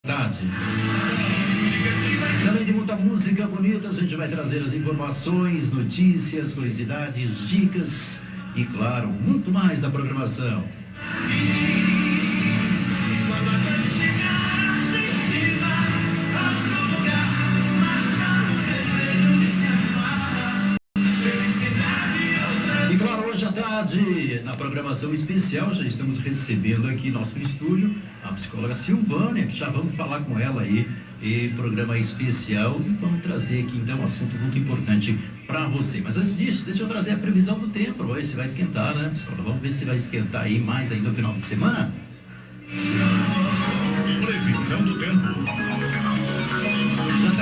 Tarde. Além de muita música bonita, a gente vai trazer as informações, notícias, curiosidades, dicas e, claro, muito mais da programação. E claro, hoje à tarde, na programação especial, já estamos recebendo aqui em nosso estúdio a psicóloga Silvânia, que já vamos falar com ela aí, e programa especial, e vamos trazer aqui então um assunto muito importante para você. Mas antes disso, deixa eu trazer a previsão do tempo. Hoje se vai esquentar, né, psicóloga? Vamos ver se vai esquentar aí mais ainda no final de semana. Previsão do tempo.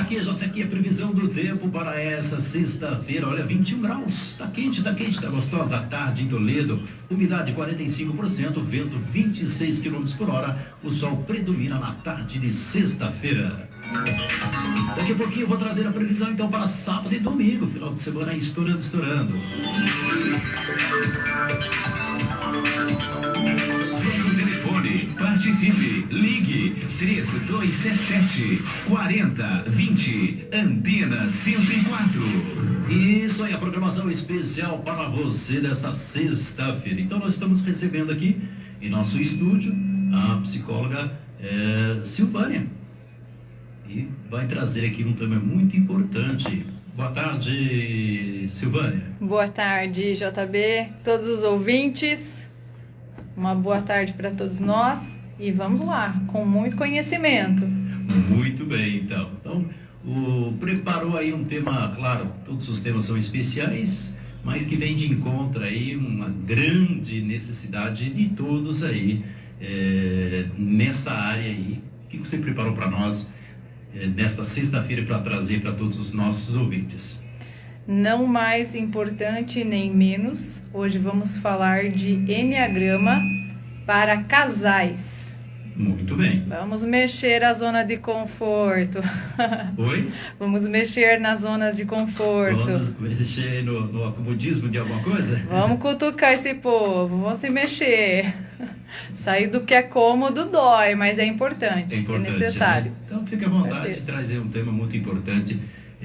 Já tá aqui a previsão do tempo para essa sexta-feira. Olha, 21 graus, tá quente, tá gostosa a tarde em Toledo, umidade 45%, vento 26 km por hora, o sol predomina na tarde de sexta-feira. Daqui a pouquinho eu vou trazer a previsão então para sábado e domingo, final de semana aí estourando. Participe, ligue 3277-4020, Antena 104. Isso aí, a programação especial para você dessa sexta-feira. Então nós estamos recebendo aqui em nosso estúdio a psicóloga Silvânia. E vai trazer aqui um tema muito importante. Boa tarde, Silvânia. Boa tarde, JB, todos os ouvintes. Uma boa tarde para todos nós e vamos lá, com muito conhecimento. Muito bem, então. Então, preparou aí um tema, claro, todos os temas são especiais, mas que vem de encontro aí uma grande necessidade de todos aí nessa área aí. O que você preparou para nós nesta sexta-feira para trazer para todos os nossos ouvintes? Não mais importante nem menos, hoje vamos falar de Enneagrama para casais. Muito bem. Vamos mexer a zona de conforto. Oi? Vamos mexer nas zonas de conforto. Vamos mexer no acomodismo de alguma coisa? Vamos cutucar esse povo, vamos se mexer. Sair do que é cômodo dói, mas é importante, é necessário. Né? Então fique à vontade de trazer um tema muito importante,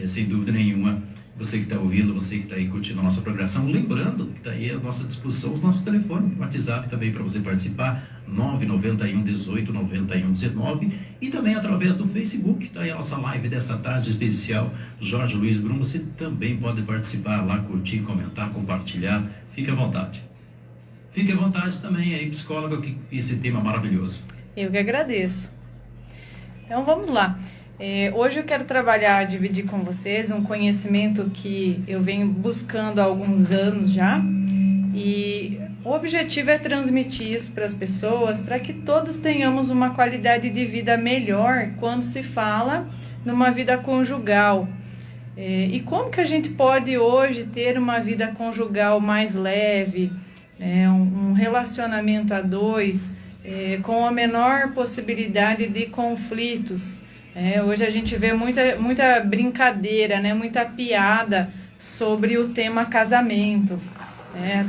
sem dúvida nenhuma. Você que está ouvindo, você que está aí curtindo a nossa programação, lembrando que está aí à nossa disposição os nossos telefones, WhatsApp também para você participar, 991 18 91 19, e também através do Facebook, está aí a nossa live dessa tarde especial, Jorge Luiz Bruno, você também pode participar lá, curtir, comentar, compartilhar, fique à vontade. Fique à vontade também aí, psicóloga, que esse tema maravilhoso. Eu que agradeço. Então vamos lá. Hoje eu quero dividir com vocês um conhecimento que eu venho buscando há alguns anos já, e o objetivo é transmitir isso para as pessoas, para que todos tenhamos uma qualidade de vida melhor quando se fala numa vida conjugal. E como que a gente pode hoje ter uma vida conjugal mais leve, um relacionamento a dois, com a menor possibilidade de conflitos. Hoje a gente vê muita brincadeira, né? Muita piada sobre o tema casamento.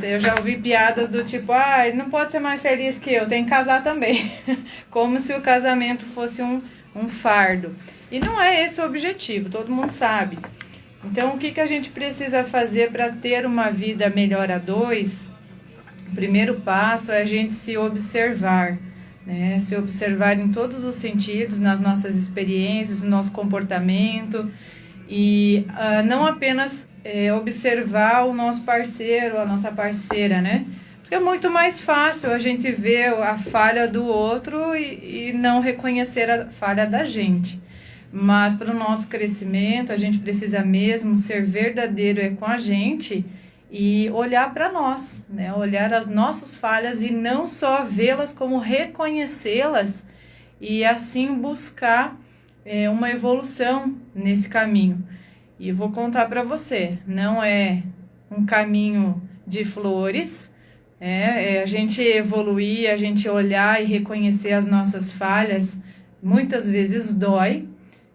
Eu já ouvi piadas do tipo, ele não pode ser mais feliz que eu, tem que casar também. Como se o casamento fosse um fardo. E não é esse o objetivo, todo mundo sabe. Então, o que a gente precisa fazer para ter uma vida melhor a dois? O primeiro passo é a gente se observar. Se observar em todos os sentidos, nas nossas experiências, no nosso comportamento, e não apenas observar o nosso parceiro, a nossa parceira, né? Porque é muito mais fácil a gente ver a falha do outro e não reconhecer a falha da gente. Mas para o nosso crescimento, a gente precisa mesmo ser verdadeiro com a gente e olhar para nós, né? Olhar as nossas falhas e não só vê-las, como reconhecê-las e assim buscar uma evolução nesse caminho. E eu vou contar para você, não é um caminho de flores, a gente evoluir, a gente olhar e reconhecer as nossas falhas, muitas vezes dói,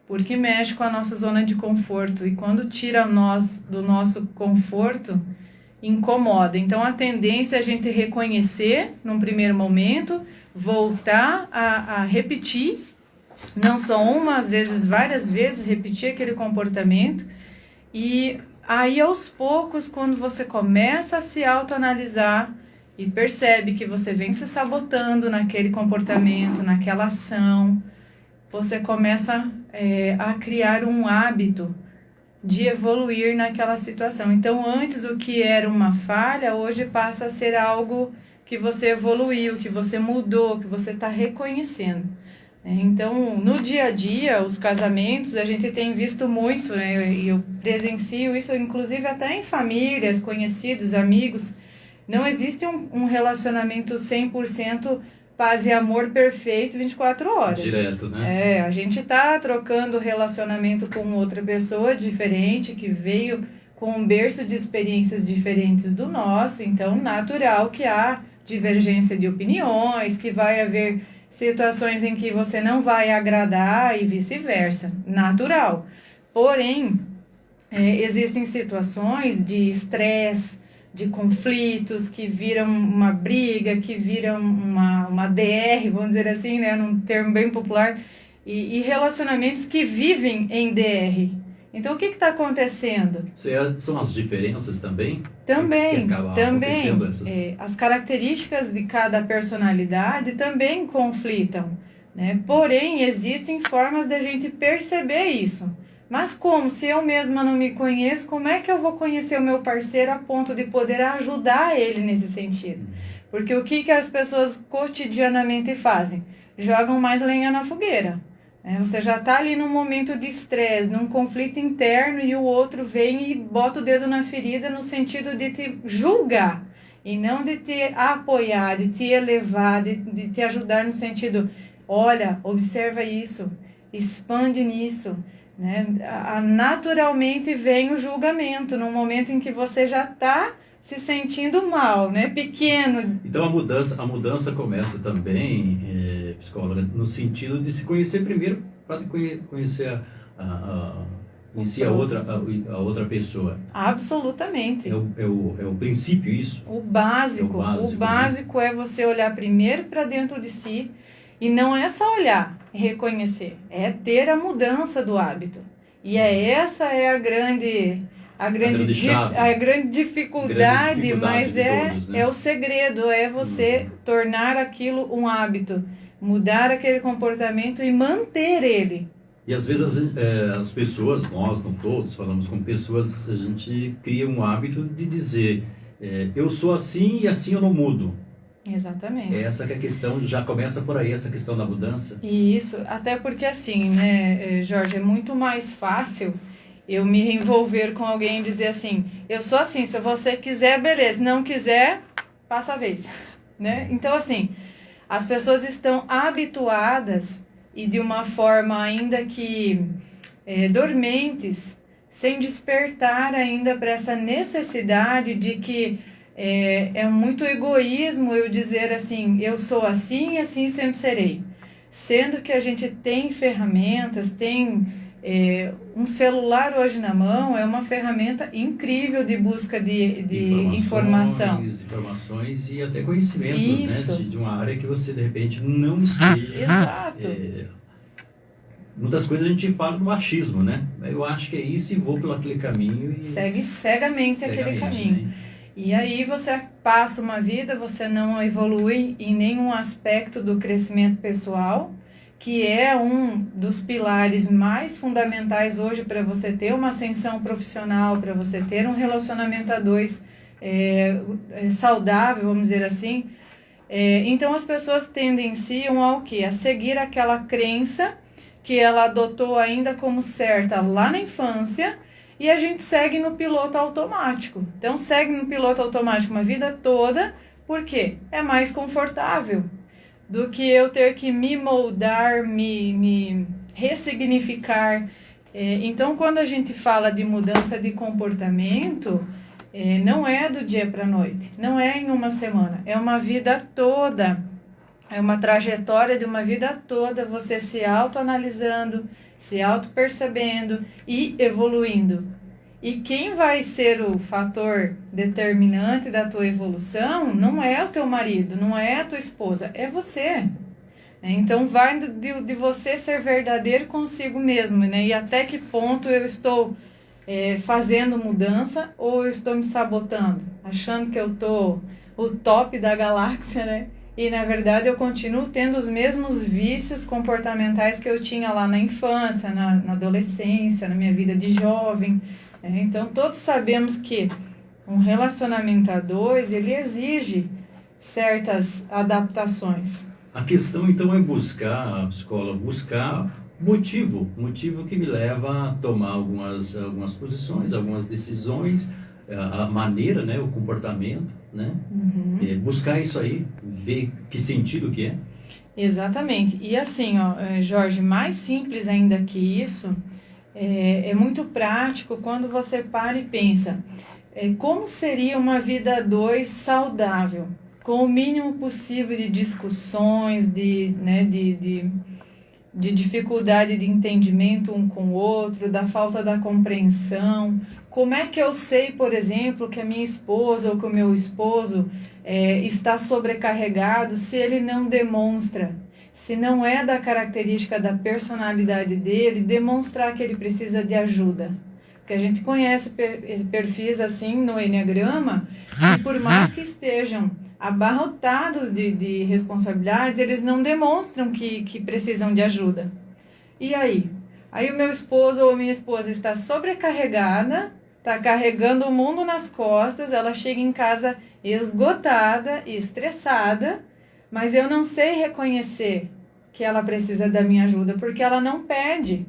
porque mexe com a nossa zona de conforto, e quando tira nós do nosso conforto, incomoda. Então a tendência é a gente reconhecer num primeiro momento, voltar a repetir não só uma, às vezes várias vezes, repetir aquele comportamento. E aí, aos poucos, quando você começa a se autoanalisar e percebe que você vem se sabotando naquele comportamento, naquela ação, você começa a criar um hábito de evoluir naquela situação. Então, antes o que era uma falha, hoje passa a ser algo que você evoluiu, que você mudou, que você está reconhecendo. Então, no dia a dia, os casamentos, a gente tem visto muito, né? E eu presencio isso, inclusive até em famílias, conhecidos, amigos. Não existe um relacionamento 100% paz e amor perfeito 24 horas. Direto, né? A gente tá trocando relacionamento com outra pessoa diferente, que veio com um berço de experiências diferentes do nosso, então natural que há divergência de opiniões, que vai haver situações em que você não vai agradar e vice-versa, natural. Porém, existem situações de estresse, de conflitos, que viram uma briga, que viram uma DR, vamos dizer assim, né, num termo bem popular, e relacionamentos que vivem em DR. Então, o que está acontecendo? São as diferenças também? Também. Essas... As características de cada personalidade também conflitam, né? Porém, existem formas da gente perceber isso. Mas como? Se eu mesma não me conheço, como é que eu vou conhecer o meu parceiro a ponto de poder ajudar ele nesse sentido? Porque o que as pessoas cotidianamente fazem? Jogam mais lenha na fogueira. Você já está ali num momento de estresse, num conflito interno, e o outro vem e bota o dedo na ferida no sentido de te julgar, e não de te apoiar, de te elevar, de te ajudar no sentido, olha, observa isso, expande nisso. Né? Naturalmente vem o julgamento, no momento em que você já está se sentindo mal, né? Pequeno. Então a mudança começa também, psicóloga, no sentido de se conhecer primeiro, para conhecer a outra pessoa. Absolutamente. É o princípio isso? O básico. O básico, né? É você olhar primeiro para dentro de si, e não é só olhar, reconhecer, é ter a mudança do hábito. E essa é a grande dificuldade, mas todos, né? é o segredo, é você tornar aquilo um hábito, mudar aquele comportamento e manter ele. E às vezes as pessoas, nós, não todos, falamos com pessoas, a gente cria um hábito de dizer, eu sou assim e assim eu não mudo. Exatamente. Essa que é a questão, já começa por aí, essa questão da mudança. Isso, até porque assim, né, Jorge, é muito mais fácil eu me envolver com alguém e dizer assim, eu sou assim, se você quiser, beleza, não quiser, passa a vez, né? Então, assim, as pessoas estão habituadas e de uma forma ainda que dormentes, sem despertar ainda para essa necessidade de que é muito egoísmo eu dizer assim, eu sou assim e assim sempre serei. Sendo que a gente tem ferramentas, tem um celular hoje na mão, é uma ferramenta incrível de busca de informações e até conhecimentos, né? De uma área que você de repente não esteja. Exato. Muitas coisas a gente fala do machismo, né? Eu acho que é isso e vou pelo aquele caminho. E segue cegamente aquele caminho. Né? E aí você passa uma vida, você não evolui em nenhum aspecto do crescimento pessoal, que é um dos pilares mais fundamentais hoje para você ter uma ascensão profissional, para você ter um relacionamento a dois saudável, vamos dizer assim. Então as pessoas tendenciam ao quê? A seguir aquela crença que ela adotou ainda como certa lá na infância, e a gente segue no piloto automático. Então, segue no piloto automático uma vida toda, porque é mais confortável do que eu ter que me moldar, me ressignificar. Então, quando a gente fala de mudança de comportamento, não é do dia para a noite, não é em uma semana, é uma vida toda. É uma trajetória de uma vida toda, você se autoanalisando, se auto-percebendo e evoluindo. E quem vai ser o fator determinante da tua evolução não é o teu marido, não é a tua esposa, é você. Então vai de você ser verdadeiro consigo mesmo, né? E até que ponto eu estou fazendo mudança ou eu estou me sabotando, achando que eu estou o top da galáxia, né? E na verdade eu continuo tendo os mesmos vícios comportamentais que eu tinha lá na infância, na adolescência, na minha vida de jovem. Então todos sabemos que um relacionamento a dois, ele exige certas adaptações. A questão então é buscar, a psicóloga, buscar motivo que me leva a tomar algumas posições, algumas decisões, a maneira, né, o comportamento, né? Buscar isso aí, ver que sentido que é. Exatamente. E assim, ó, Jorge, mais simples ainda que isso, é muito prático quando você para e pensa, como seria uma vida a dois saudável, com o mínimo possível de discussões, de dificuldade de entendimento um com o outro, da falta da compreensão. Como é que eu sei, por exemplo, que a minha esposa ou que o meu esposo está sobrecarregado se ele não demonstra? Se não é da característica da personalidade dele, demonstrar que ele precisa de ajuda. Porque a gente conhece perfis assim no Enneagrama, que por mais que estejam abarrotados de responsabilidades, eles não demonstram que precisam de ajuda. E aí? Aí o meu esposo ou minha esposa está sobrecarregada, está carregando o mundo nas costas, ela chega em casa esgotada e estressada, mas eu não sei reconhecer que ela precisa da minha ajuda, porque ela não pede.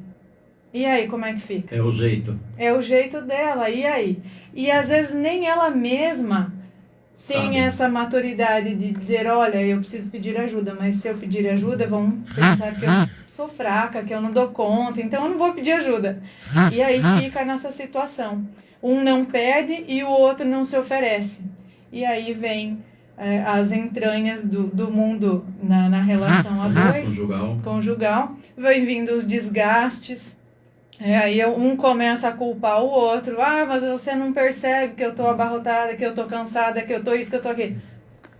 E aí, como é que fica? É o jeito. É o jeito dela, e aí? E às vezes nem ela mesma tem essa maturidade de dizer, olha, eu preciso pedir ajuda, mas se eu pedir ajuda, vão pensar que eu sou fraca, que eu não dou conta, então eu não vou pedir ajuda. E aí fica nessa situação. Um não pede e o outro não se oferece. E aí vem as entranhas do mundo na relação a dois, conjugal, vai vindo os desgastes. Aí um começa a culpar o outro. Mas você não percebe que eu tô abarrotada, que eu tô cansada, que eu tô isso, que eu tô aquilo.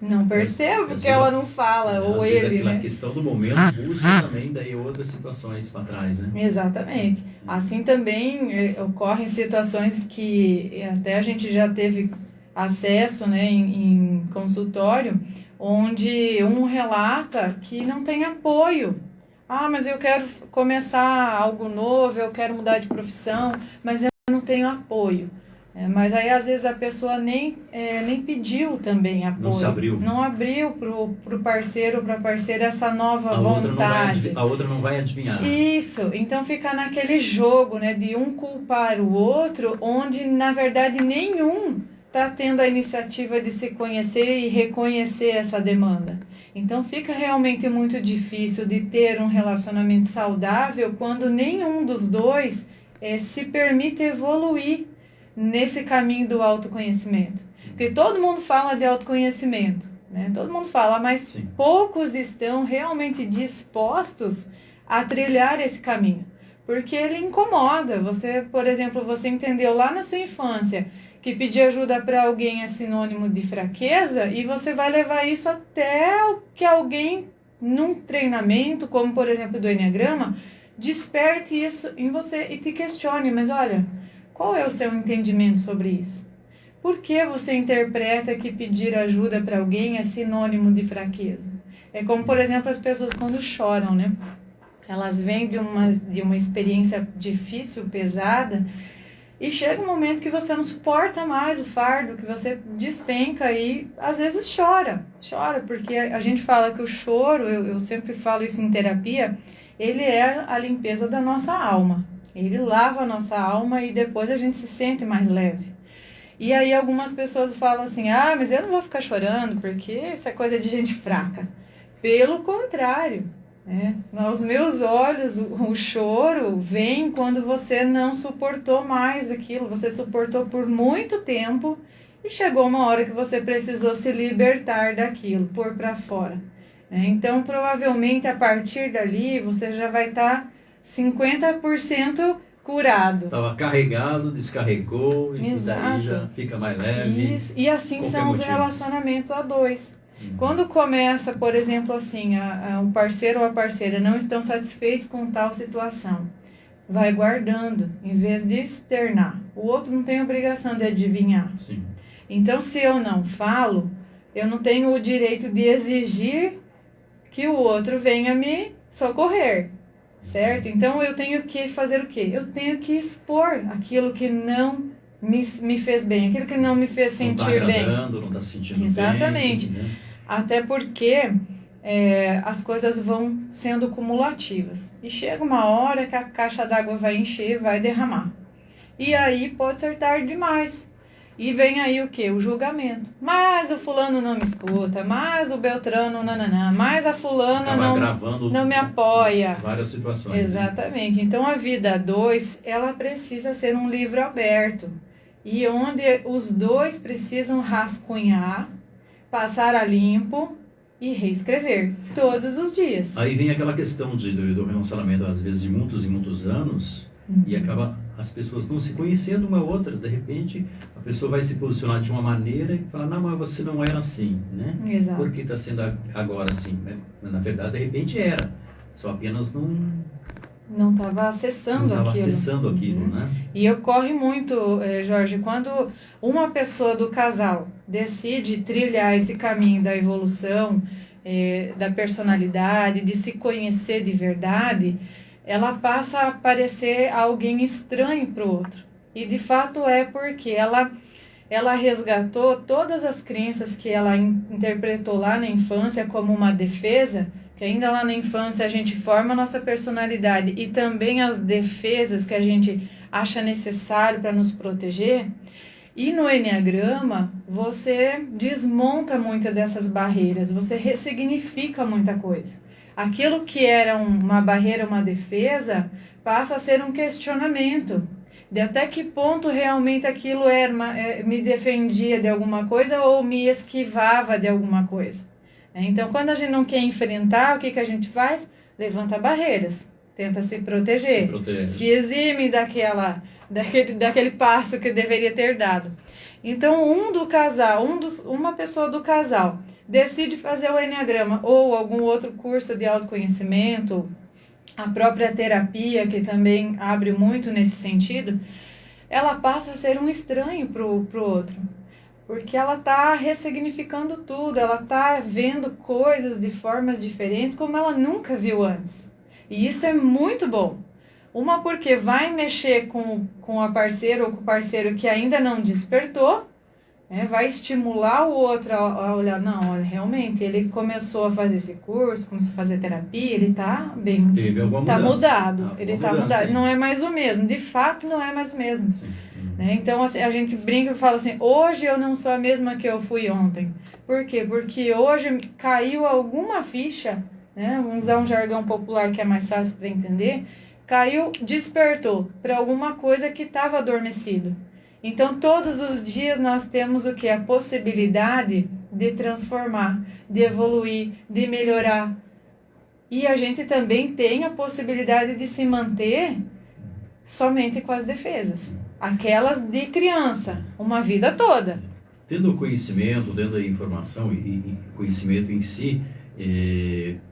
Não percebo, porque ela não fala, ou ele, né? A questão do momento busca também daí outras situações para trás, né? Exatamente. Assim também ocorrem situações que até a gente já teve acesso, né, em consultório, onde um relata que não tem apoio. Mas eu quero começar algo novo, eu quero mudar de profissão, mas eu não tenho apoio. Mas aí, às vezes, a pessoa nem pediu também apoio. Não se abriu. Não abriu pro parceiro ou para a parceira essa nova vontade. A outra não vai adivinhar. Isso. Então, fica naquele jogo, né, de um culpar o outro, onde, na verdade, nenhum está tendo a iniciativa de se conhecer e reconhecer essa demanda. Então fica realmente muito difícil de ter um relacionamento saudável quando nenhum dos dois se permite evoluir nesse caminho do autoconhecimento. Porque todo mundo fala de autoconhecimento, né? Todo mundo fala, mas Sim. Poucos estão realmente dispostos a trilhar esse caminho. Porque ele incomoda. Você, por exemplo, você entendeu lá na sua infância que pedir ajuda para alguém é sinônimo de fraqueza, e você vai levar isso até que alguém, num treinamento, como por exemplo do Enneagrama, desperte isso em você e te questione, mas olha, qual é o seu entendimento sobre isso? Por que você interpreta que pedir ajuda para alguém é sinônimo de fraqueza? É como, por exemplo, as pessoas quando choram, né? Elas vêm de uma experiência difícil, pesada, e chega um momento que você não suporta mais o fardo, que você despenca e às vezes chora, porque a gente fala que o choro, eu sempre falo isso em terapia, ele é a limpeza da nossa alma. Ele lava a nossa alma e depois a gente se sente mais leve. E aí algumas pessoas falam assim, mas eu não vou ficar chorando porque isso é coisa de gente fraca. Pelo contrário. Aos meus olhos, o choro vem quando você não suportou mais aquilo, você suportou por muito tempo e chegou uma hora que você precisou se libertar daquilo, pôr para fora. Então, provavelmente, a partir dali, você já vai estar 50% curado. Estava carregado, descarregou, e Exato. daí já fica mais leve. Isso. E assim são os relacionamentos a dois. Quando começa, por exemplo, assim, o parceiro ou a parceira não estão satisfeitos com tal situação, vai guardando, em vez de externar. O outro não tem obrigação de adivinhar. Sim. Então, se eu não falo, eu não tenho o direito de exigir que o outro venha me socorrer, certo? Então, eu tenho que fazer o quê? Eu tenho que expor aquilo que não me fez bem, aquilo que não me fez sentir bem. Não está se sentindo Exatamente. bem. Né? Até porque as coisas vão sendo cumulativas. E chega uma hora que a caixa d'água vai encher, vai derramar. E aí pode ser tarde demais. E vem aí o quê? O julgamento. Mas o fulano não me escuta, mas o Beltrano nananã, mas a fulana não me apoia. Várias situações. Exatamente. Né? Então a vida a dois, ela precisa ser um livro aberto. E onde os dois precisam rascunhar, passar a limpo e reescrever todos os dias. Aí vem aquela questão do relacionamento, às vezes, de muitos e muitos anos, e acaba as pessoas não se conhecendo uma outra. De repente, a pessoa vai se posicionar de uma maneira e fala, não, mas você não era assim, né? Exato. Por que está sendo agora assim? Né? Na verdade, de repente era, só apenas não estava acessando aquilo. Né? E ocorre muito, Jorge, quando uma pessoa do casal decide trilhar esse caminho da evolução, da personalidade, de se conhecer de verdade, ela passa a parecer alguém estranho para o outro. E de fato é porque ela resgatou todas as crenças que ela interpretou lá na infância como uma defesa, que ainda lá na infância a gente forma a nossa personalidade e também as defesas que a gente acha necessário para nos proteger. E no Enneagrama, você desmonta muitas dessas barreiras, você ressignifica muita coisa. Aquilo que era uma barreira, uma defesa, passa a ser um questionamento. De até que ponto realmente aquilo me defendia de alguma coisa ou me esquivava de alguma coisa. Então, quando a gente não quer enfrentar, o que a gente faz? Levanta barreiras, tenta se proteger, se exime daquele passo que deveria ter dado. Então, uma pessoa do casal decide fazer o Enneagrama ou algum outro curso de autoconhecimento, a própria terapia, que também abre muito nesse sentido, ela passa a ser um estranho para o outro. Porque ela está ressignificando tudo, ela está vendo coisas de formas diferentes como ela nunca viu antes. E isso é muito bom. Uma porque vai mexer com a parceira ou com o parceiro que ainda não despertou, vai estimular o outro a olhar, não, olha, realmente, ele começou a fazer esse curso, começou a fazer terapia, ele está bem, está mudado, ele está mudado, sim. Não é mais o mesmo, de fato não é mais o mesmo. Sim. Então assim, a gente brinca e fala assim, hoje eu não sou a mesma que eu fui ontem. Por quê? Porque hoje caiu alguma ficha, vamos usar um jargão popular que é mais fácil para entender, despertou para alguma coisa que estava adormecido. Então, todos os dias nós temos o que? A possibilidade de transformar, de evoluir, de melhorar. E a gente também tem a possibilidade de se manter somente com as defesas. Aquelas de criança, uma vida toda. Tendo o conhecimento, tendo a informação e conhecimento em si,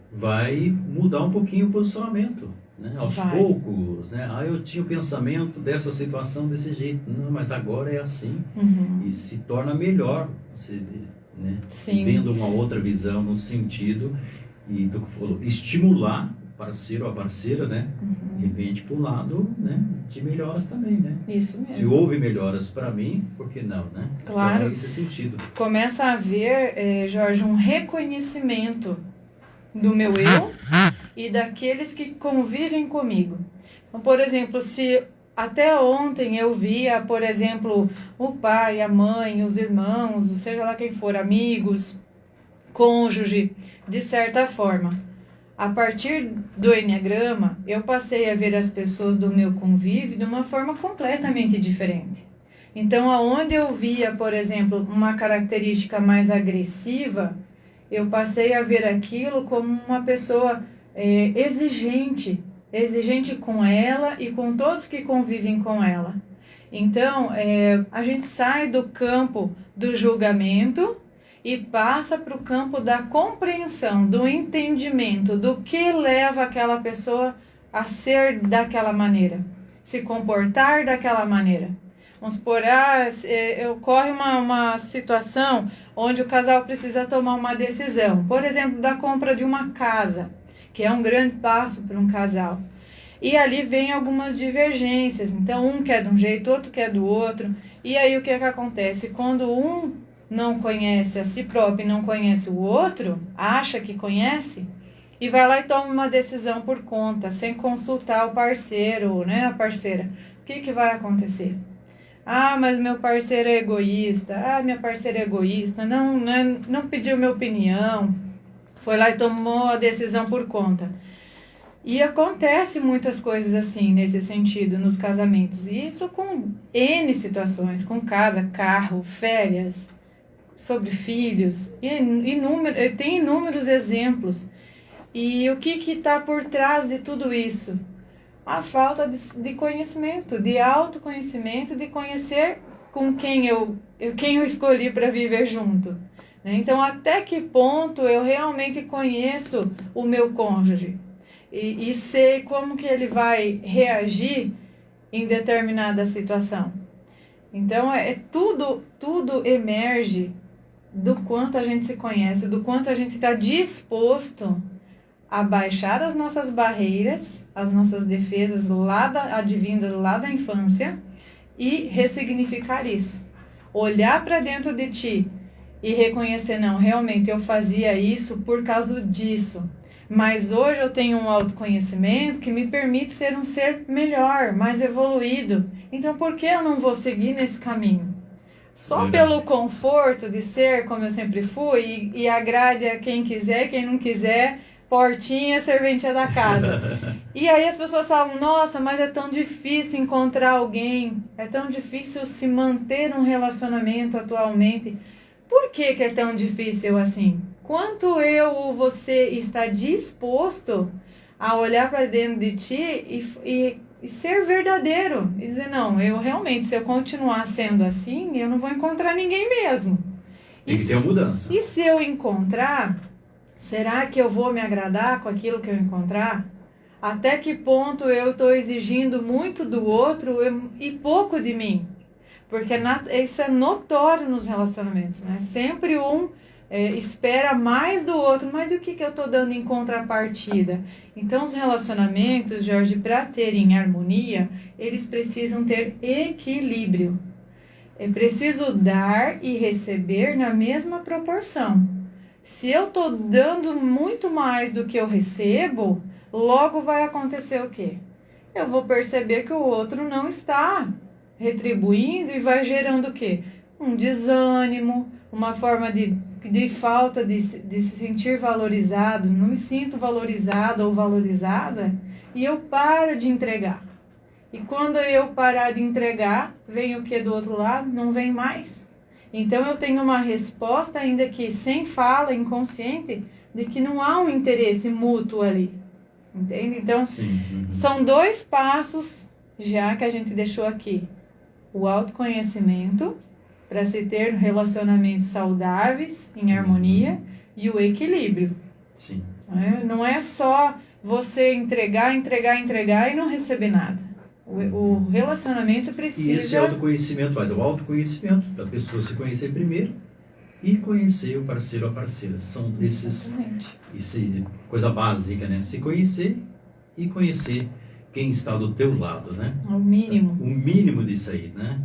vai mudar um pouquinho o posicionamento. Né? Aos poucos, né? Eu tinha o pensamento dessa situação desse jeito, não, mas agora é assim. E se torna melhor, você, né? Vendo uma outra visão no sentido e do que falou, estimular o parceiro ou a parceira, né? De repente para o lado, né? De melhoras também, né? Isso mesmo. Se houve melhoras para mim, por que não, né? Claro. Então, esse sentido. Começa a haver, Jorge, um reconhecimento do meu eu e daqueles que convivem comigo. Então, por exemplo, se até ontem eu via, por exemplo, o pai, a mãe, os irmãos, seja lá quem for, amigos, cônjuge, de certa forma. A partir do Enneagrama, eu passei a ver as pessoas do meu convívio de uma forma completamente diferente. Então, aonde eu via, por exemplo, uma característica mais agressiva, eu passei a ver aquilo como uma pessoa exigente com ela e com todos que convivem com ela. Então, a gente sai do campo do julgamento e passa para o campo da compreensão, do entendimento, do que leva aquela pessoa a ser daquela maneira, se comportar daquela maneira. Vamos supor, ocorre uma situação onde o casal precisa tomar uma decisão, por exemplo, da compra de uma casa, que é um grande passo para um casal. E ali vem algumas divergências, então um quer de um jeito, outro quer do outro, e aí o que acontece? Quando um não conhece a si próprio e não conhece o outro, acha que conhece, e vai lá e toma uma decisão por conta, sem consultar o parceiro, né, a parceira, o que vai acontecer? Ah, mas meu parceiro é egoísta. Ah, minha parceira é egoísta. Não pediu minha opinião. Foi lá e tomou a decisão por conta. E acontece muitas coisas assim, nesse sentido, nos casamentos. E isso com N situações. Com casa, carro, férias, sobre filhos. Tem inúmeros exemplos. E o que está por trás de tudo isso? A falta de conhecimento, de autoconhecimento, de conhecer com quem eu escolhi para viver junto. Então, até que ponto eu realmente conheço o meu cônjuge e sei como que ele vai reagir em determinada situação. Então, tudo emerge do quanto a gente se conhece, do quanto a gente está disposto a baixar as nossas barreiras, as nossas defesas advindas lá da infância e ressignificar isso. Olhar para dentro de ti e reconhecer, não, realmente eu fazia isso por causa disso. Mas hoje eu tenho um autoconhecimento que me permite ser um ser melhor, mais evoluído. Então por que eu não vou seguir nesse caminho? Só pelo conforto de ser como eu sempre fui e agrade a quem quiser, quem não quiser, portinha, serventia da casa. E aí as pessoas falam, nossa, mas é tão difícil encontrar alguém, é tão difícil se manter um relacionamento atualmente. Por que é tão difícil assim? Quanto eu ou você está disposto a olhar para dentro de ti e ser verdadeiro? E dizer, não, eu realmente, se eu continuar sendo assim, eu não vou encontrar ninguém mesmo. Tem que ter uma mudança. E se eu encontrar, será que eu vou me agradar com aquilo que eu encontrar? Até que ponto eu estou exigindo muito do outro e pouco de mim? Porque isso é notório nos relacionamentos, né? Sempre um espera mais do outro, mas o que eu estou dando em contrapartida? Então, os relacionamentos, Jorge, para terem harmonia, eles precisam ter equilíbrio. É preciso dar e receber na mesma proporção. Se eu estou dando muito mais do que eu recebo, logo vai acontecer o quê? Eu vou perceber que o outro não está retribuindo e vai gerando o quê? Um desânimo, uma forma de falta de se sentir valorizado, não me sinto valorizado ou valorizada, e eu paro de entregar. E quando eu parar de entregar, vem o que do outro lado? Não vem mais. Então eu tenho uma resposta, ainda que sem fala, inconsciente, de que não há um interesse mútuo ali. Entende? Então, são 2 passos já que a gente deixou aqui. O autoconhecimento, para se ter relacionamentos saudáveis, em harmonia, e o equilíbrio. Sim. Não é só você entregar e não receber nada. O relacionamento precisa... E esse autoconhecimento vai do autoconhecimento, da pessoa se conhecer primeiro e conhecer o parceiro ou a parceira. São esses... coisa básica, né? Se conhecer e conhecer quem está do teu lado, né? O mínimo. O mínimo disso aí, né?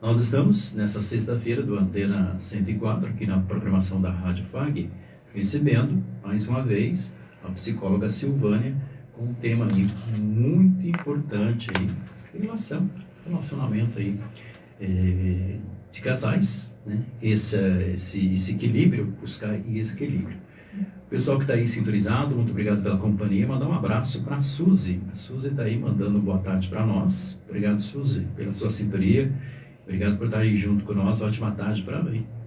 Nós estamos nessa sexta-feira do Antena 104, aqui na programação da Rádio FAG, recebendo, mais uma vez, a psicóloga Silvânia, com um tema aí muito importante aí, relacionamento aí de casais, né? Esse equilíbrio, buscar esse equilíbrio. O pessoal que está aí sintonizado, muito obrigado pela companhia. Mandar um abraço para a Suzy. A Suzy está aí mandando boa tarde para nós. Obrigado, Suzy, pela sua sintonia. Obrigado por estar aí junto com nós. Ótima tarde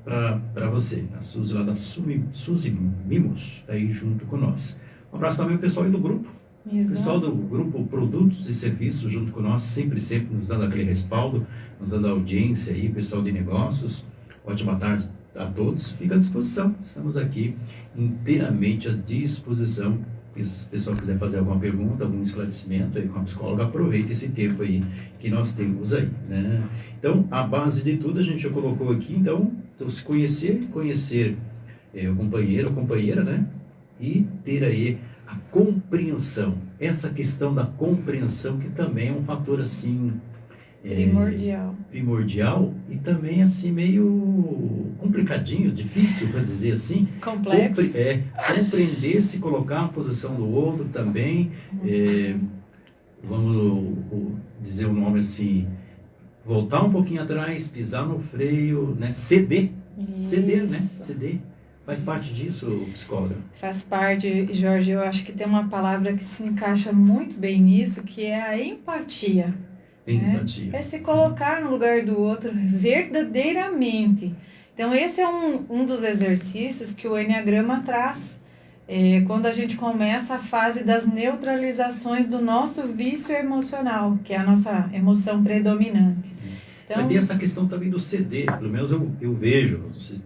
para você. A Suzy lá da Suzy Mimos está aí junto com nós. Um abraço também ao pessoal aí do grupo. Exato. O pessoal do grupo Produtos e Serviços junto com nós, sempre nos dando aquele respaldo, nos dando audiência aí, pessoal de negócios. Ótima tarde a todos, fica à disposição, estamos aqui inteiramente à disposição. Se o pessoal quiser fazer alguma pergunta, algum esclarecimento aí com a psicóloga, aproveite esse tempo aí que nós temos aí, né? Então, a base de tudo a gente já colocou aqui, então se conhecer o companheiro ou companheira, né? E ter aí a compreensão, essa questão da compreensão que também é um fator assim primordial e também assim meio complicadinho, difícil para dizer assim. Complexo. Compreender, se colocar na posição do outro também, vamos dizer o nome assim, voltar um pouquinho atrás, pisar no freio, né? Ceder, né? Ceder. Faz parte disso, psicóloga? Faz parte, Jorge. Eu acho que tem uma palavra que se encaixa muito bem nisso, que é a empatia. Empatia. É se colocar no lugar do outro verdadeiramente. Então, esse é um dos exercícios que o Enneagrama traz. Quando a gente começa a fase das neutralizações do nosso vício emocional, que é a nossa emoção predominante. Então, mas tem essa questão também do ceder, pelo menos eu vejo, não sei se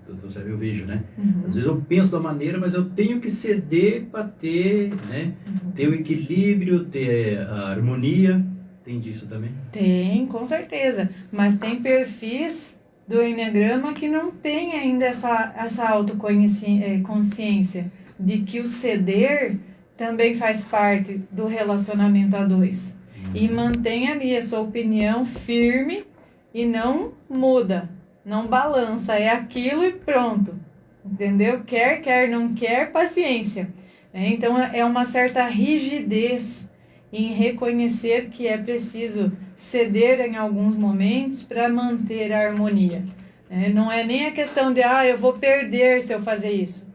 eu vejo, né? Às vezes eu penso da maneira, mas eu tenho que ceder para ter, né? Ter o equilíbrio, ter a harmonia. Tem disso também? Tem, com certeza. Mas tem perfis do Enneagrama que não tem ainda essa autoconsciência de que o ceder também faz parte do relacionamento a dois. E mantém ali a sua opinião firme e não muda, não balança, é aquilo e pronto. Entendeu? Quer, não quer, paciência. Então é uma certa rigidez em reconhecer que é preciso ceder em alguns momentos para manter a harmonia. Não é nem a questão de, eu vou perder se eu fazer isso.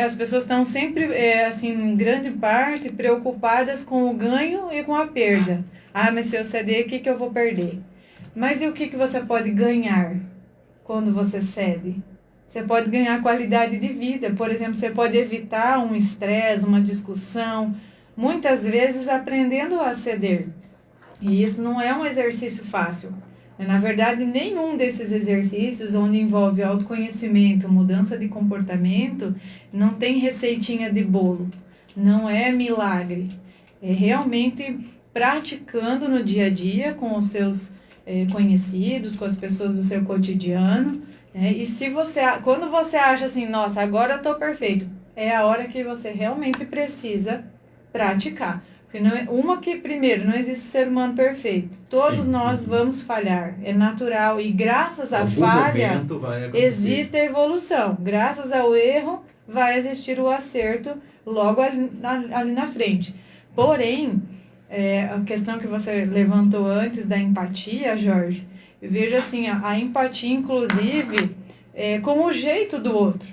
As pessoas estão sempre, assim, em grande parte, preocupadas com o ganho e com a perda. Mas se eu ceder, o que eu vou perder? Mas e o que você pode ganhar quando você cede? Você pode ganhar qualidade de vida. Por exemplo, você pode evitar um estresse, uma discussão, muitas vezes aprendendo a ceder. E isso não é um exercício fácil. Na verdade, nenhum desses exercícios onde envolve autoconhecimento, mudança de comportamento, não tem receitinha de bolo. Não é milagre. É realmente praticando no dia a dia com os seus conhecidos, com as pessoas do seu cotidiano. E quando você acha assim, nossa, agora eu estou perfeito, é a hora que você realmente precisa praticar. Porque primeiro, não existe ser humano perfeito. Todos nós vamos falhar. É natural. E graças à falha, existe a evolução. Graças ao erro, vai existir o acerto logo ali na frente. Porém, a questão que você levantou antes da empatia, Jorge, eu vejo assim, a empatia, inclusive, com o jeito do outro.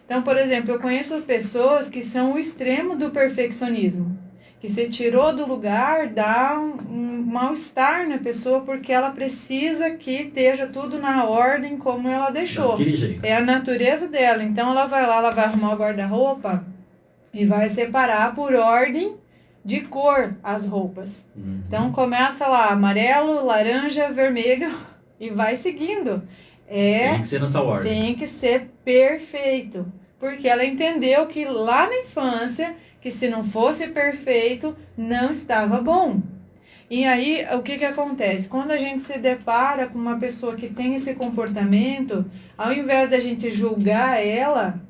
Então, por exemplo, eu conheço pessoas que são o extremo do perfeccionismo, que se tirou do lugar, dá um mal-estar na pessoa, porque ela precisa que esteja tudo na ordem como ela deixou. É a natureza dela. Então, ela vai lá, ela vai arrumar o guarda-roupa e vai separar por ordem de cor as roupas. Então, começa lá, amarelo, laranja, vermelho, e vai seguindo. Tem que ser nessa ordem. Tem que ser perfeito. Porque ela entendeu que lá na infância, que se não fosse perfeito, não estava bom. E aí, o que acontece? Quando a gente se depara com uma pessoa que tem esse comportamento, ao invés da gente julgar ela,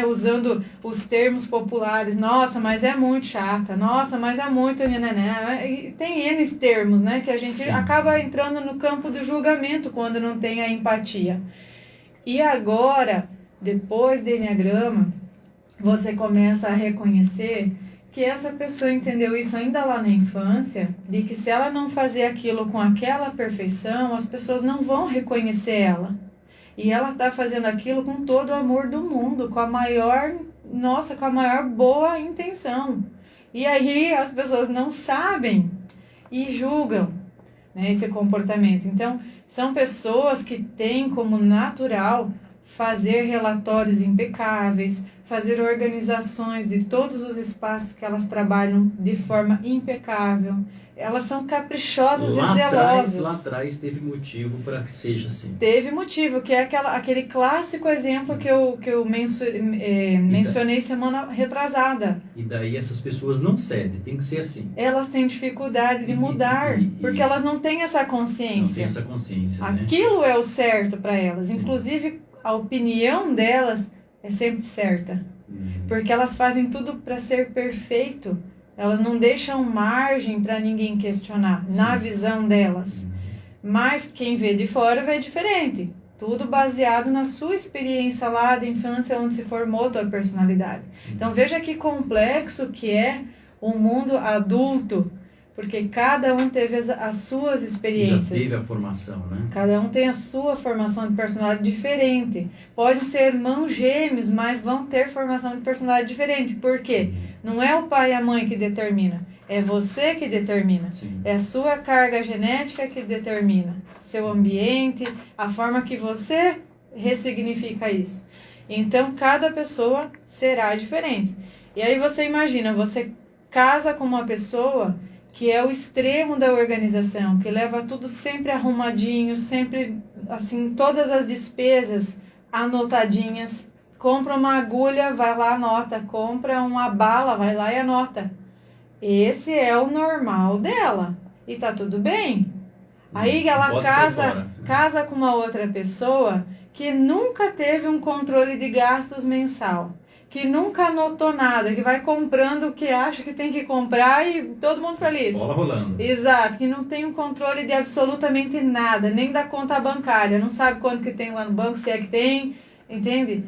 usando os termos populares, nossa, mas é muito chata, nossa, mas é muito... Tem N termos, né, que a gente acaba entrando no campo do julgamento quando não tem a empatia. E agora, depois do Enneagrama, você começa a reconhecer que essa pessoa entendeu isso ainda lá na infância, de que se ela não fazer aquilo com aquela perfeição, as pessoas não vão reconhecer ela. E ela está fazendo aquilo com todo o amor do mundo, com a maior boa intenção. E aí as pessoas não sabem e julgam, né, esse comportamento. Então, são pessoas que têm como natural fazer relatórios impecáveis, fazer organizações de todos os espaços que elas trabalham de forma impecável, elas são caprichosas Lá e zelosas. lá atrás teve motivo para que seja assim. Teve motivo, que é aquele clássico exemplo que eu mencionei semana retrasada. E daí essas pessoas não cedem, tem que ser assim. Elas têm dificuldade de mudar, porque elas não têm essa consciência. Não tem essa consciência, né? Aquilo é o certo para elas. Sim. Inclusive, a opinião delas é sempre certa. Porque elas fazem tudo para ser perfeito. Elas não deixam margem para ninguém questionar, na visão delas. Mas quem vê de fora vê diferente. Tudo baseado na sua experiência lá da infância, onde se formou a tua personalidade. Então veja que complexo que é o mundo adulto. Porque cada um teve as suas experiências. Já teve a formação, né? Cada um tem a sua formação de personalidade diferente. Podem ser irmãos gêmeos, mas vão ter formação de personalidade diferente. Por quê? Não é o pai e a mãe que determina. É você que determina. Sim. É a sua carga genética que determina. Seu ambiente, a forma que você ressignifica isso. Então, cada pessoa será diferente. E aí você imagina, você casa com uma pessoa que é o extremo da organização, que leva tudo sempre arrumadinho, sempre, assim, todas as despesas anotadinhas. Compra uma agulha, vai lá, anota. Compra uma bala, vai lá e anota. Esse é o normal dela. E tá tudo bem. Aí ela casa com uma outra pessoa que nunca teve um controle de gastos mensal. Que nunca anotou nada, que vai comprando o que acha que tem que comprar e todo mundo feliz. Bola rolando. Exato, que não tem um controle de absolutamente nada, nem da conta bancária, não sabe quanto que tem lá no banco, se é que tem, entende?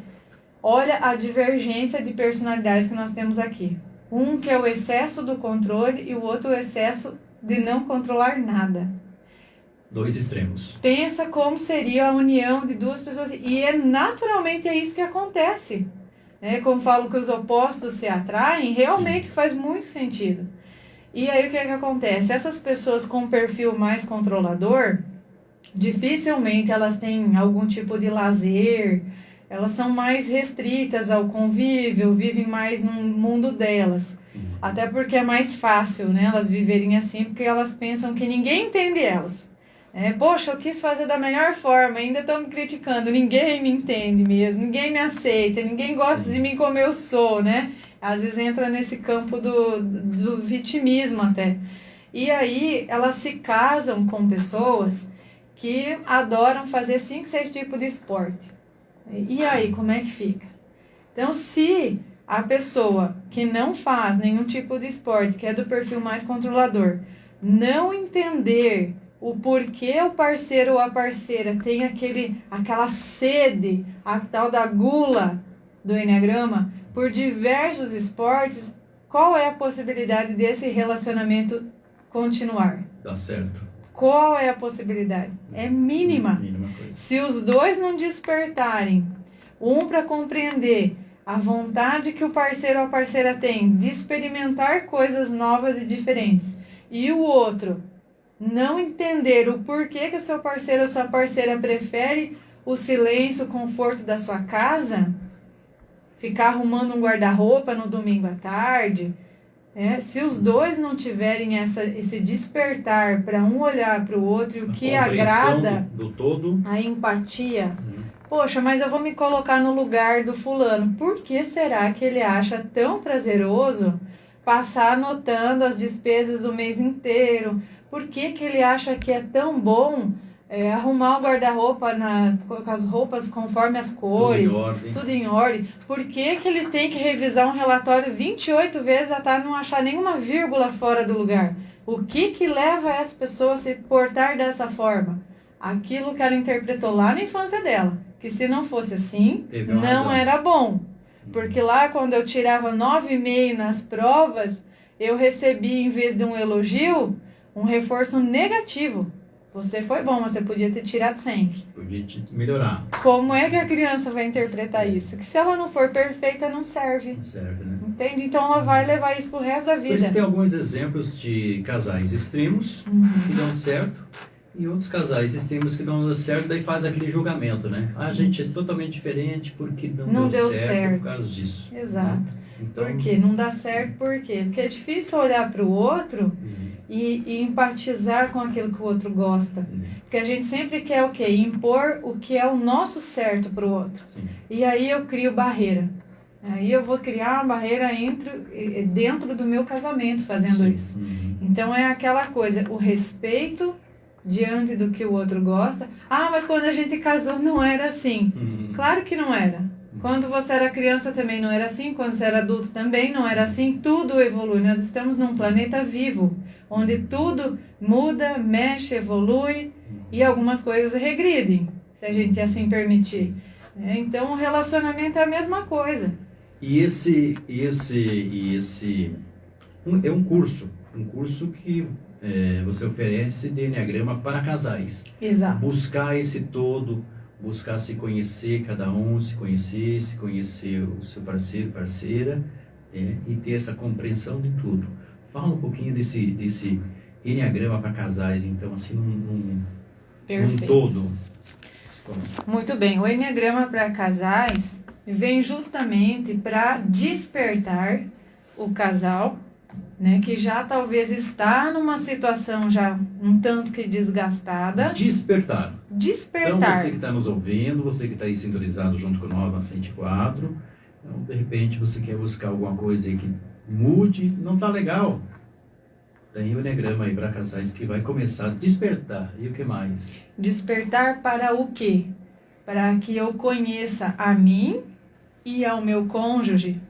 Olha a divergência de personalidades que nós temos aqui. Um que é o excesso do controle e o outro o excesso de não controlar nada. Dois extremos. Pensa como seria a união de duas pessoas e naturalmente é isso que acontece. Como falam que os opostos se atraem, realmente faz muito sentido. E aí o que acontece? Essas pessoas com perfil mais controlador, dificilmente elas têm algum tipo de lazer, elas são mais restritas ao convívio, vivem mais no mundo delas. Até porque é mais fácil, né, elas viverem assim, porque elas pensam que ninguém entende elas. Poxa, eu quis fazer da melhor forma, ainda estão me criticando, ninguém me entende mesmo, ninguém me aceita, ninguém gosta de mim como eu sou, né? Às vezes entra nesse campo do vitimismo até. E aí elas se casam com pessoas que adoram fazer 5, 6 tipos de esporte. E aí, como é que fica? Então, se a pessoa que não faz nenhum tipo de esporte, que é do perfil mais controlador, não entender o porquê o parceiro ou a parceira tem aquela sede, a tal da gula do Enneagrama, por diversos esportes, qual é a possibilidade desse relacionamento continuar? Dá certo. Qual é a possibilidade? É mínima. Mínima coisa. Se os dois não despertarem, um para compreender a vontade que o parceiro ou a parceira tem de experimentar coisas novas e diferentes, e o outro não entender o porquê que o seu parceiro ou sua parceira prefere o silêncio, o conforto da sua casa, ficar arrumando um guarda-roupa no domingo à tarde, se os dois não tiverem esse despertar para um olhar para o outro e o que agrada, do todo, a empatia, poxa, mas eu vou me colocar no lugar do fulano, por que será que ele acha tão prazeroso passar anotando as despesas o mês inteiro? Por que que ele acha que é tão bom arrumar o guarda-roupa com as roupas conforme as cores, tudo em ordem? Por que que ele tem que revisar um relatório 28 vezes até não achar nenhuma vírgula fora do lugar? O que leva essa pessoa a se portar dessa forma? Aquilo que ela interpretou lá na infância dela, que se não fosse assim, não era bom. Porque lá quando eu tirava 9,5 nas provas, eu recebia, em vez de um elogio, um reforço negativo. Você foi bom, mas você podia ter tirado 100. Podia melhorar. Como é que a criança vai interpretar isso? Que se ela não for perfeita, não serve. Não serve, né? Entende? Então ela vai levar isso pro resto da A vida. gente tem alguns exemplos de casais extremos que dão certo e outros casais extremos que não dão certo, daí faz aquele julgamento, né? A gente é totalmente diferente porque não deu certo por causa disso. Exato. Então, Por quê? Não dá certo por quê? Porque é difícil olhar para o outro e empatizar com aquilo que o outro gosta. Porque a gente sempre quer o quê? Impor o que é o nosso certo para o outro. Sim. E aí eu crio barreira. Aí eu vou criar uma barreira dentro do meu casamento fazendo Sim. isso. Então é aquela coisa, o respeito diante do que o outro gosta. Ah, mas quando a gente casou não era assim. Claro que não era. Quando você era criança também não era assim, quando você era adulto também não era assim, tudo evolui. Nós estamos num planeta vivo, onde tudo muda, mexe, evolui e algumas coisas regridem, se a gente assim permitir. Então o relacionamento é a mesma coisa. E esse é um curso que você oferece de Enneagrama para casais. Exato. Buscar esse todo, buscar se conhecer cada um, se conhecer o seu parceiro, parceira, e ter essa compreensão de tudo. Fala um pouquinho desse Enneagrama para casais, então, assim, num todo. Muito bem, o Enneagrama para casais vem justamente para despertar o casal, né, que já talvez está numa situação já um tanto que desgastada. Despertar. Despertar. Então, você que está nos ouvindo, você que está aí sintonizado junto com nós na 104, então, de repente, você quer buscar alguma coisa aí que mude, não está legal. Tem o Enneagrama aí para casais que vai começar a despertar. E o que mais? Despertar para o quê? Para que eu conheça a mim e ao meu cônjuge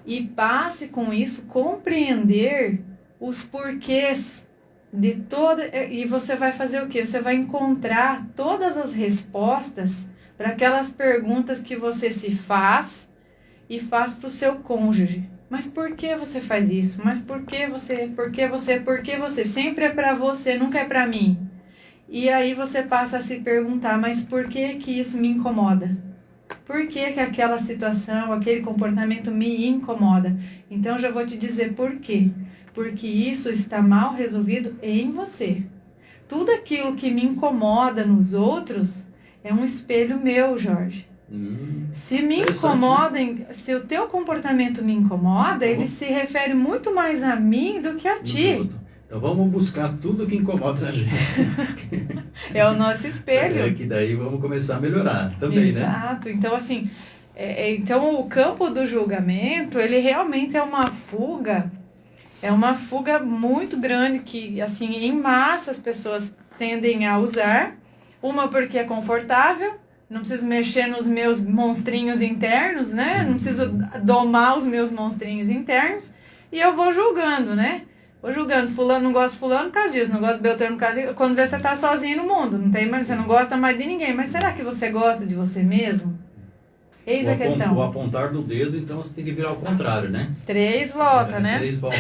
e passe com isso compreender os porquês de toda... E você vai fazer o quê? Você vai encontrar todas as respostas para aquelas perguntas que você se faz e faz para o seu cônjuge. Mas por que você faz isso? Mas por que você? Sempre é para você, nunca é para mim. E aí você passa a se perguntar, mas por que isso me incomoda? Por que aquela situação, aquele comportamento me incomoda? Então já vou te dizer por quê. Porque isso está mal resolvido em você. Tudo aquilo que me incomoda nos outros é um espelho meu, Jorge. Se me incomoda, se o teu comportamento me incomoda, ele se refere muito mais a mim do que a ti. Então vamos buscar tudo que incomoda a gente. É o nosso espelho. Que daí vamos começar a melhorar também, né? Exato. Então, assim, então o campo do julgamento, ele realmente é uma fuga muito grande que, assim, em massa as pessoas tendem a usar. Uma porque é confortável, não preciso mexer nos meus monstrinhos internos, né? Não preciso domar os meus monstrinhos internos. E eu vou julgando, né? Vou julgando, fulano, não gosta de fulano por causa disso, não gosta de Beltrano por causa disso. Quando vê, você tá sozinho no mundo, não tem mais, você não gosta mais de ninguém. Mas será que você gosta de você mesmo? Eis a questão. O apontar do dedo, então você tem que virar ao contrário, né? 3 volta, né? 3 volta.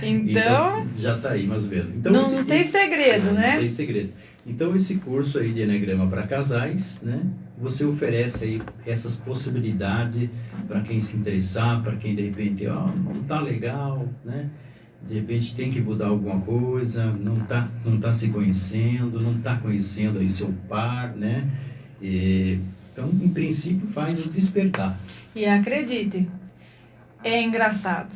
Então já tá aí, mais ou menos. Então, não tem segredo, né? Não tem segredo. Então, esse curso aí de Enneagrama para casais, né? Você oferece aí essas possibilidades para quem se interessar, para quem de repente, não tá legal, né? De repente tem que mudar alguma coisa, não tá se conhecendo, não tá conhecendo aí seu par, né? Então, em princípio, faz o despertar. E acredite, é engraçado.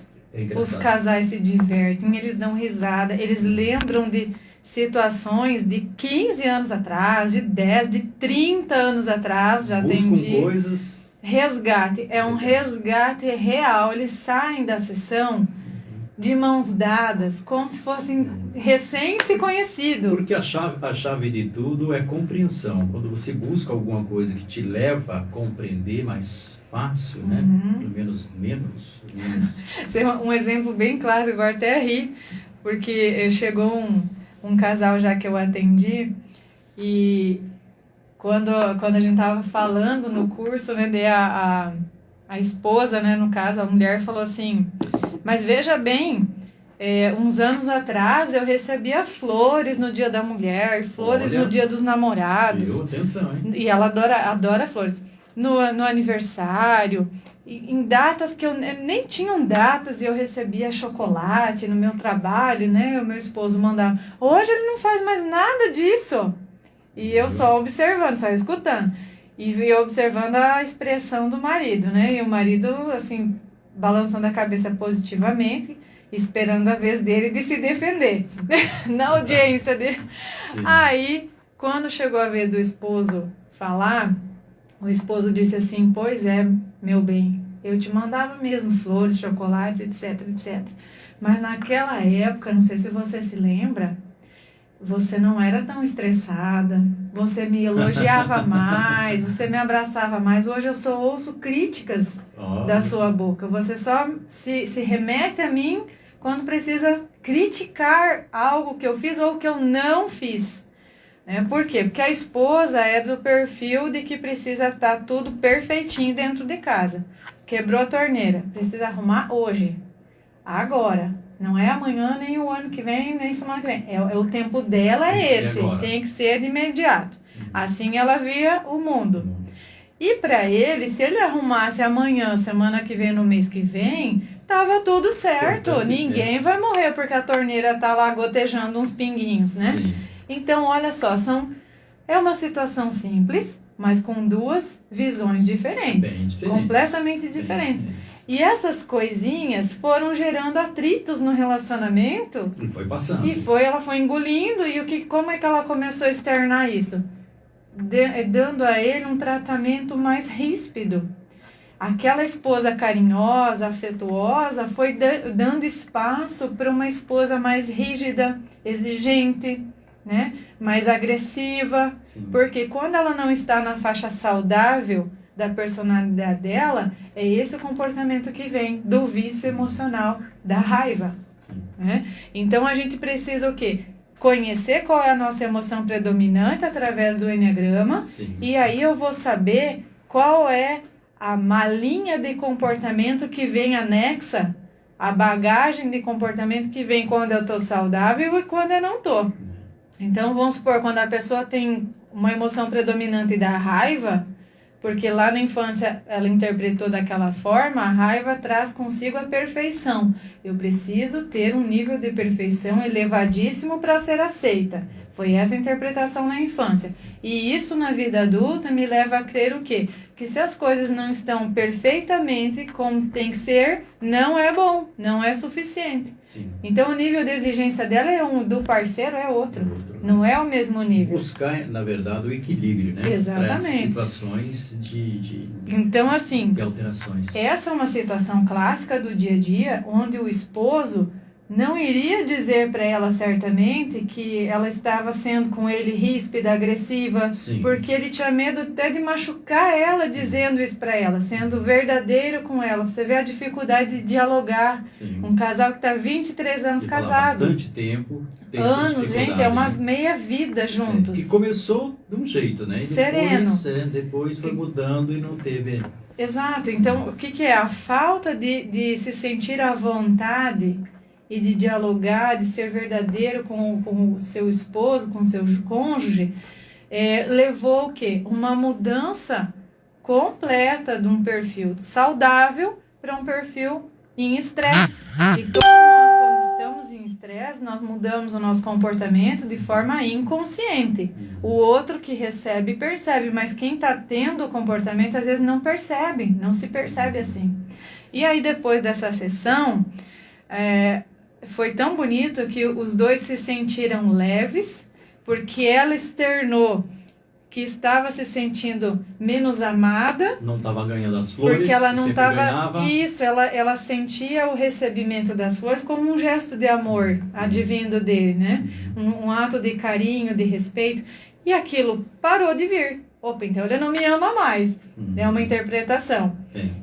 Os casais se divertem, eles dão risada, eles lembram de situações de 15 anos atrás, de 10, de 30 anos atrás, já atendi. Coisas... Resgate, é um resgate real, eles saem da sessão de mãos dadas, como se fossem recém se conhecidos. Porque a chave de tudo é compreensão. Quando você busca alguma coisa que te leva a compreender mais fácil, né? Pelo menos menos. Um exemplo bem clássico, agora até ri, porque chegou um casal já que eu atendi e quando a gente tava falando no curso, né, a esposa, né, no caso, a mulher falou assim, mas veja bem, uns anos atrás eu recebia flores no dia da mulher, flores no dia dos namorados. Deu atenção, hein? E ela adora flores. No aniversário, em datas que eu nem tinham datas e eu recebia chocolate no meu trabalho, né? O meu esposo mandava. Hoje ele não faz mais nada disso. E eu só observando, só escutando. E observando a expressão do marido, né? E o marido, assim, balançando a cabeça positivamente. esperando a vez dele de se defender na audiência dele. Sim. Aí, quando chegou a vez do esposo falar, o esposo disse assim: pois é, meu bem, eu te mandava mesmo flores, chocolates, etc, etc. Mas naquela época, não sei se você se lembra, você não era tão estressada, você me elogiava mais, você me abraçava mais. Hoje eu só ouço críticas da sua boca. Você só se remete a mim quando precisa criticar algo que eu fiz ou que eu não fiz. Por quê? Porque a esposa é do perfil de que precisa estar tudo perfeitinho dentro de casa. Quebrou a torneira, precisa arrumar hoje, agora. Não é amanhã, nem o ano que vem, nem semana que vem. É o tempo dela, é esse. Tem que ser de imediato. Assim ela via o mundo. E para ele, se ele arrumasse amanhã, semana que vem, no mês que vem, tava tudo certo. Ninguém vai morrer porque a torneira tá lá gotejando uns pinguinhos, né? Sim. Então, olha só, é uma situação simples, mas com duas visões diferentes. Bem diferentes. Completamente diferentes. E essas coisinhas foram gerando atritos no relacionamento. E foi passando. Ela foi engolindo. E como é que ela começou a externar isso? Dando a ele um tratamento mais ríspido. Aquela esposa carinhosa, afetuosa, foi dando espaço para uma esposa mais rígida, exigente, né? Mais agressiva. Sim. Porque quando ela não está na faixa saudável da personalidade dela, é esse o comportamento que vem do vício emocional, da raiva. Né? Então a gente precisa o quê? Conhecer qual é a nossa emoção predominante através do Enneagrama. Sim. E aí eu vou saber qual é a malinha de comportamento que vem anexa, a bagagem de comportamento que vem quando eu estou saudável e quando eu não estou. Então vamos supor, quando a pessoa tem uma emoção predominante da raiva, porque lá na infância ela interpretou daquela forma, a raiva traz consigo a perfeição. Eu preciso ter um nível de perfeição elevadíssimo para ser aceita. Foi essa a interpretação na infância. E isso na vida adulta me leva a crer o quê? Que se as coisas não estão perfeitamente como tem que ser, não é bom, não é suficiente. Sim. Então o nível de exigência dela é do parceiro é outro. Não é o mesmo nível. Buscar, na verdade, o equilíbrio, né? Exatamente. Para essas situações Então, assim, de alterações. essa é uma situação clássica do dia a dia, onde o esposo não iria dizer para ela certamente que ela estava sendo com ele ríspida, agressiva, Sim. porque ele tinha medo até de machucar ela dizendo isso para ela, sendo verdadeiro com ela. Você vê a dificuldade de dialogar. Sim. Um casal que está 23 anos E falar casado. bastante tempo. Tem essa Anos, gente, é dificuldade, uma né? meia vida juntos. Que começou de um jeito, né? E Sereno. Depois foi mudando e não teve... Exato. Então, o que é? A falta de se sentir à vontade e de dialogar, de ser verdadeiro com o seu esposo, com o seu cônjuge, levou o quê? Uma mudança completa de um perfil saudável para um perfil em estresse. E todos nós, quando estamos em estresse, nós mudamos o nosso comportamento de forma inconsciente. O outro que recebe, percebe, mas quem está tendo o comportamento, às vezes não percebe, não se percebe assim. E aí, depois dessa sessão, foi tão bonito que os dois se sentiram leves, porque ela externou que estava se sentindo menos amada. Não estava ganhando as flores. Porque ela não estava... Isso, ela sentia o recebimento das flores como um gesto de amor advindo dele, né? Um ato de carinho, de respeito. E aquilo parou de vir. Opa, então ele não me ama mais. É uma interpretação.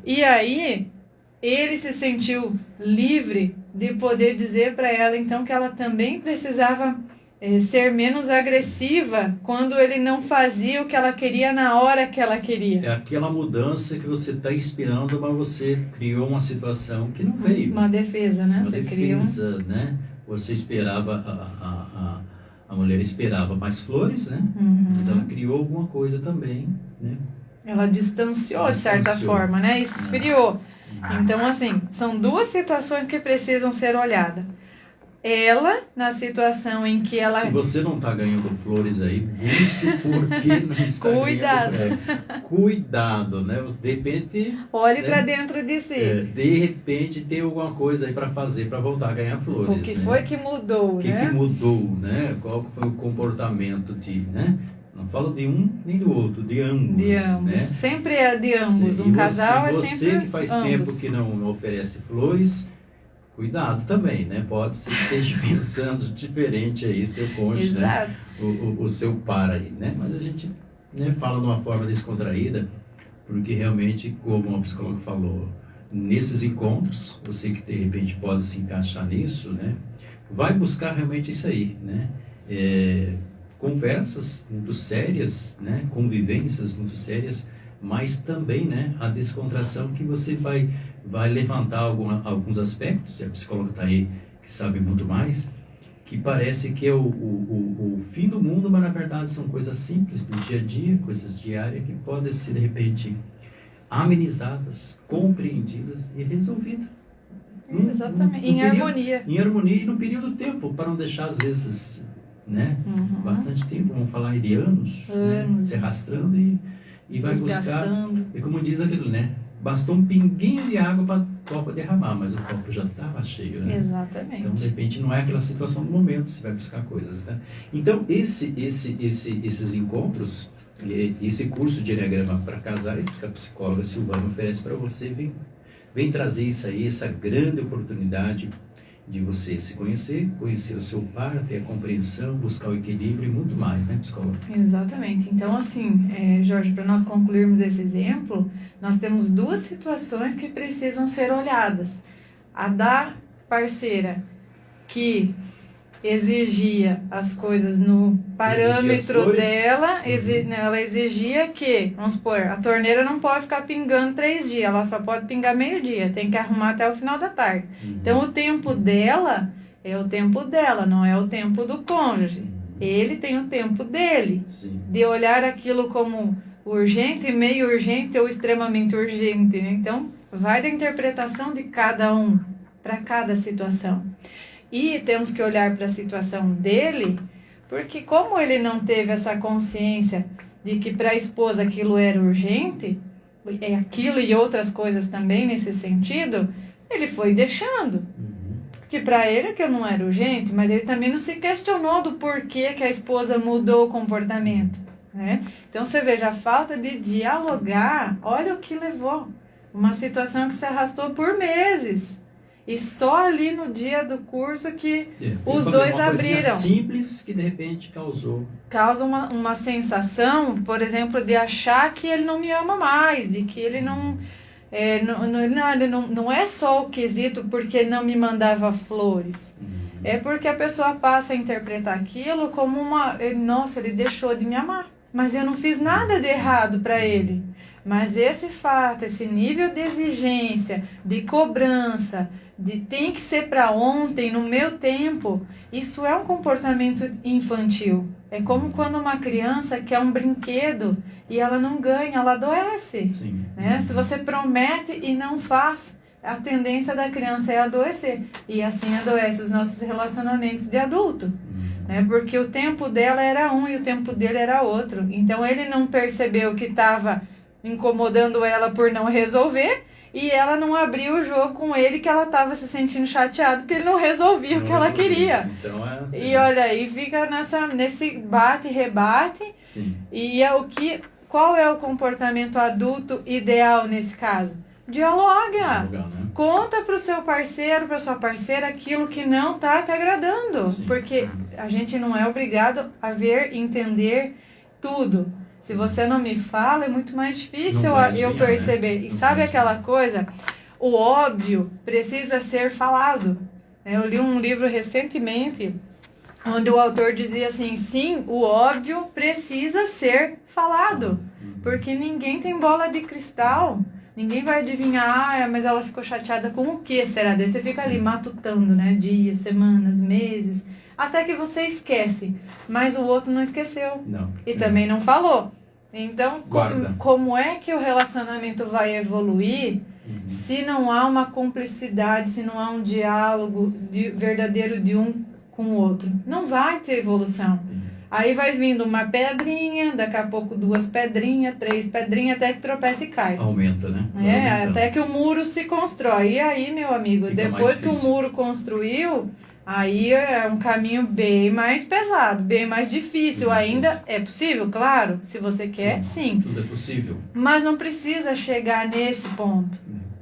E aí, ele se sentiu livre de poder dizer para ela, então, que ela também precisava ser menos agressiva quando ele não fazia o que ela queria na hora que ela queria. É aquela mudança que você está esperando, mas você criou uma situação que não veio. Uma defesa, né? Uma defesa, né? Você esperava, a mulher esperava mais flores, né? Mas ela criou alguma coisa também, né? Ela distanciou, de certa forma, né? Esfriou. Então, assim, são duas situações que precisam ser olhadas. ela, na situação em que ela... Se você não está ganhando flores aí, busque porque não está Cuidado. ganhando. Cuidado, né? De repente... Olhe né? para dentro de si. De repente tem alguma coisa aí para fazer para voltar a ganhar flores. O que né? foi que mudou, O que né? que mudou, né? Qual foi o comportamento né? Não falo de um nem do outro, de ambos. De ambos. Né? Sempre é de ambos. Sim. Um casal é você sempre que faz ambos. tempo que não oferece flores, cuidado também, né? Pode ser que esteja pensando diferente aí, seu cônjuge, né? Exato. O seu par aí, né? Mas a gente, né, fala de uma forma descontraída, porque realmente, como a psicóloga falou, nesses encontros, você que de repente pode se encaixar nisso, né? Vai buscar realmente isso aí, né? Conversas muito sérias, né? Convivências muito sérias, mas também, né, a descontração que você vai levantar alguns aspectos, e a psicóloga está aí que sabe muito mais, que parece que é o fim do mundo, mas na verdade são coisas simples do dia a dia, coisas diárias que podem ser de repente amenizadas, compreendidas e resolvidas. Exatamente, em harmonia. Em harmonia e no período do tempo, para não deixar às vezes, né, bastante tempo, vamos falar aí de anos. Né, se arrastando e vai buscar, e como diz aquilo, né, bastou um pinguinho de água para o copo derramar, mas o copo já estava cheio, né? Exatamente. Então, de repente, não é aquela situação do momento, você vai buscar coisas, né? Então, esses encontros, esse curso de Enneagrama para casais que a psicóloga Silvana oferece para você, vem trazer isso aí, essa grande oportunidade de você se conhecer o seu par, ter a compreensão, buscar o equilíbrio e muito mais, né, psicóloga? Exatamente. Então, assim, Jorge, para nós concluirmos esse exemplo, nós temos duas situações que precisam ser olhadas. A da parceira que exigia as coisas no parâmetro dela, ela exigia que, vamos supor, a torneira não pode ficar pingando 3 dias, ela só pode pingar meio-dia, tem que arrumar até o final da tarde. Então, o tempo dela é o tempo dela, não é o tempo do cônjuge. Ele tem o tempo dele, de olhar aquilo como urgente, meio urgente ou extremamente urgente. Né? Então, vai da interpretação de cada um para cada situação. E temos que olhar para a situação dele, porque como ele não teve essa consciência de que para a esposa aquilo era urgente, aquilo e outras coisas também nesse sentido, ele foi deixando. Que para ele aquilo não era urgente, mas ele também não se questionou do porquê que a esposa mudou o comportamento. Né? Então você veja, a falta de dialogar, olha o que levou. Uma situação que se arrastou por meses. E só ali no dia do curso que os dois abriram. Simples que de repente Causa uma sensação, por exemplo, de achar que ele não me ama mais, de que ele não é só o quesito porque não me mandava flores. É porque a pessoa passa a interpretar aquilo como nossa, ele deixou de me amar. Mas eu não fiz nada de errado para ele. Mas esse fato, esse nível de exigência, de cobrança, de tem que ser para ontem, no meu tempo, isso é um comportamento infantil. É como quando uma criança quer um brinquedo e ela não ganha, ela adoece. Né? Se você promete e não faz, a tendência da criança é adoecer. E assim adoece os nossos relacionamentos de adulto. Né? Porque o tempo dela era um e o tempo dele era outro. Então ele não percebeu que estava incomodando ela por não resolver, e ela não abriu o jogo com ele, que ela estava se sentindo chateada porque ele não resolvia o que ela queria. Então, e olha aí, fica nesse bate e rebate. E qual é o comportamento adulto ideal nesse caso? Dialoga. Né? Conta para o seu parceiro, para sua parceira, aquilo que não está te agradando. Porque a gente não é obrigado a ver, entender tudo. Se você não me fala, é muito mais difícil eu perceber. Né? E sabe aquela coisa? O óbvio precisa ser falado. Eu li um livro recentemente, onde o autor dizia assim, sim, o óbvio precisa ser falado. Porque ninguém tem bola de cristal. Ninguém vai adivinhar, mas ela ficou chateada com o que será? Daí você fica ali matutando, né? Dias, semanas, meses, até que você esquece. Mas o outro não esqueceu. E também não falou. Então, como é que o relacionamento vai evoluir Se não há uma cumplicidade, se não há um diálogo verdadeiro de um com o outro, não vai ter evolução. Aí vai vindo uma pedrinha, daqui a pouco 2 pedrinhas, 3 pedrinhas, até que tropeça e cai. Aumenta, né? Até que o muro se constrói. E aí, meu amigo, depois que o muro construiu, aí é um caminho bem mais pesado, bem mais difícil. Ainda é possível, claro, se você quer, sim. Tudo é possível. Mas não precisa chegar nesse ponto.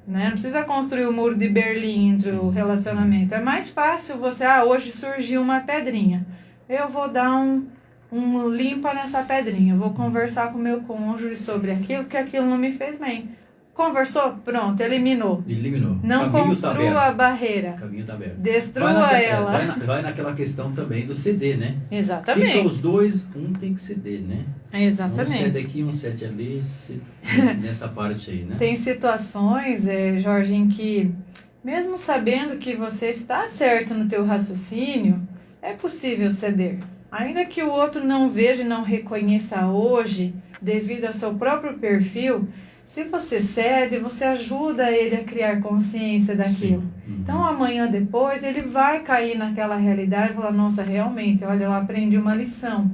Né? Não precisa construir o muro de Berlim entre o relacionamento. É mais fácil você, hoje surgiu uma pedrinha. Eu vou dar um limpa nessa pedrinha. Eu vou conversar com o meu cônjuge sobre aquilo, que aquilo não me fez bem. Conversou? Pronto, eliminou. Não construa a barreira. O caminho tá aberto. Destrua ela. Vai naquela questão também do ceder, né? Exatamente. Fica os dois, um tem que ceder, né? Exatamente. Um cede aqui, um cede ali, nessa parte aí, né? Tem situações, Jorge, em que, mesmo sabendo que você está certo no teu raciocínio, é possível ceder. Ainda que o outro não veja e não reconheça hoje, devido ao seu próprio perfil, se você cede, você ajuda ele a criar consciência daquilo. Então, amanhã depois, ele vai cair naquela realidade e falar, nossa, realmente, olha, eu aprendi uma lição.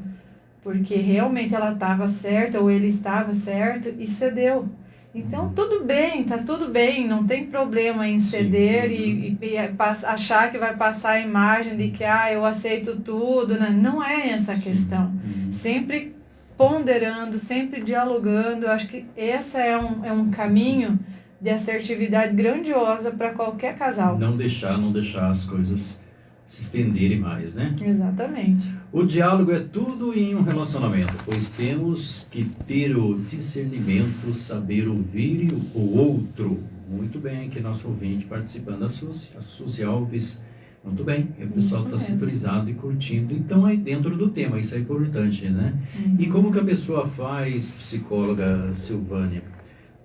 Porque realmente ela estava certa ou ele estava certo e cedeu. Então, tudo bem, tá tudo bem, não tem problema em ceder e achar que vai passar a imagem de que, eu aceito tudo, né? Não é essa a questão. Sempre ponderando, sempre dialogando, eu acho que esse é um caminho de assertividade grandiosa para qualquer casal. Não deixar as coisas se estenderem mais, né? Exatamente. O diálogo é tudo em um relacionamento, pois temos que ter o discernimento, saber ouvir o outro. Muito bem, aqui nosso ouvinte participando, a Suzy Alves. Muito bem, o pessoal está sintonizado e curtindo. Então, aí dentro do tema, isso é importante, né? E como que a pessoa faz, psicóloga Silvânia,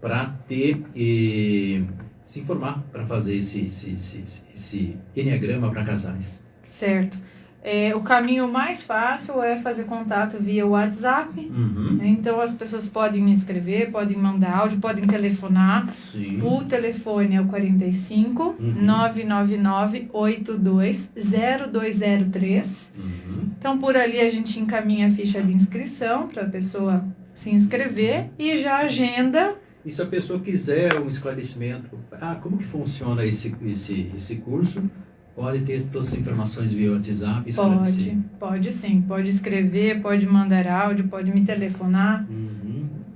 para se informar, para fazer esse enneagrama para casais? Certo. O caminho mais fácil é fazer contato via WhatsApp. Então, as pessoas podem me escrever, podem mandar áudio, podem telefonar. Sim. O telefone é o 45 999 82 0203. Então, por ali a gente encaminha a ficha de inscrição para a pessoa se inscrever e já agenda. E se a pessoa quiser um esclarecimento, como que funciona esse curso? Pode ter todas as informações via WhatsApp? Pode sim. Pode escrever, pode mandar áudio, pode me telefonar.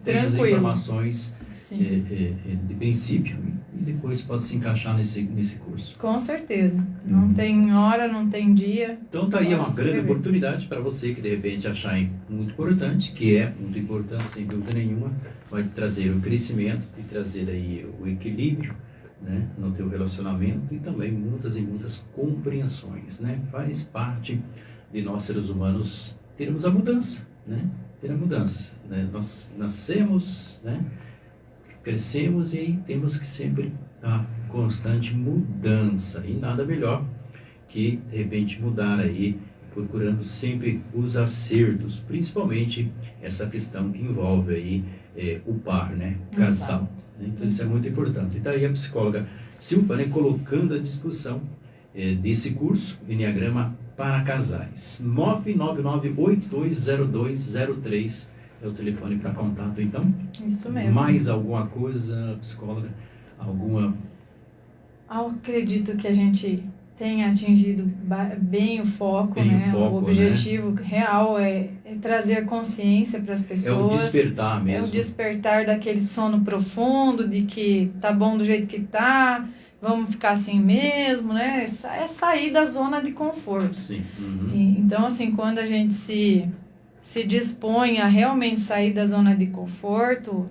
Tem as Tranquilo. informações de princípio e depois pode se encaixar nesse curso. Com certeza. Não tem hora, não tem dia. Então tá aí uma grande oportunidade para você que de repente achar muito importante, que é muito importante, sem dúvida nenhuma, vai trazer o crescimento e trazer aí o equilíbrio, né, no teu relacionamento e também muitas e muitas compreensões, né? Faz parte de nós seres humanos termos a mudança, né? Ter a mudança, né? Nós nascemos, né? Crescemos e temos que sempre a constante mudança e nada melhor que de repente mudar aí, procurando sempre os acertos, principalmente essa questão que envolve aí o par, né? O casal. Então isso é muito importante. E daí a psicóloga Silvânia colocando à discussão desse curso, Enneagrama para Casais. 999-820203 é o telefone para contato, então. Isso mesmo. Mais alguma coisa, psicóloga? Eu acredito que a gente tenha atingido bem o foco, né? O objetivo real é trazer consciência para as pessoas. É o despertar mesmo. É o despertar daquele sono profundo, de que tá bom do jeito que tá, vamos ficar assim mesmo, né? É sair da zona de conforto. Sim. Então, assim, quando a gente se dispõe a realmente sair da zona de conforto,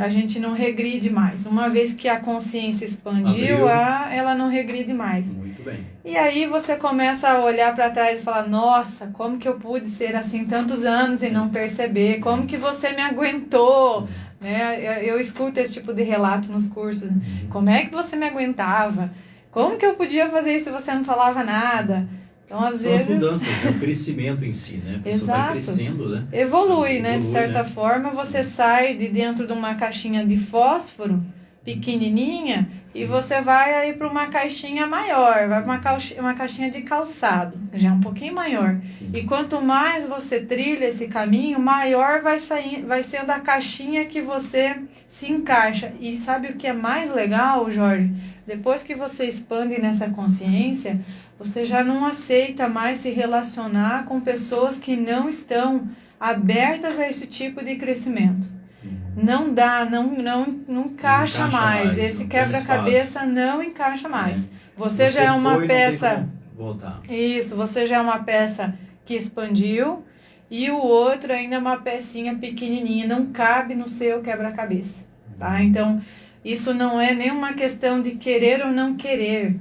a gente não regride mais. Uma vez que a consciência expandiu, ela não regride mais. Muito bem. E aí você começa a olhar para trás e falar, nossa, como que eu pude ser assim tantos anos e não perceber? Como que você me aguentou? Né? Eu escuto esse tipo de relato nos cursos. Como é que você me aguentava? Como que eu podia fazer isso se você não falava nada? Então, às vezes... as mudanças, o crescimento em si, né? A pessoa vai crescendo, né? Evolui, né? De certa forma, você sai de dentro de uma caixinha de fósforo pequenininha e você vai aí para uma caixinha maior, vai para uma caixinha de calçado, já é um pouquinho maior. Sim. E quanto mais você trilha esse caminho, maior vai sendo a caixinha que você se encaixa. E sabe o que é mais legal, Jorge? Depois que você expande nessa consciência, você já não aceita mais se relacionar com pessoas que não estão abertas a esse tipo de crescimento. Não dá, não encaixa mais. Esse quebra-cabeça não encaixa mais. Você já é uma peça. Voltar. Isso, você já é uma peça que expandiu e o outro ainda é uma pecinha pequenininha, não cabe no seu quebra-cabeça, tá? Então, isso não é nenhuma questão de querer ou não querer.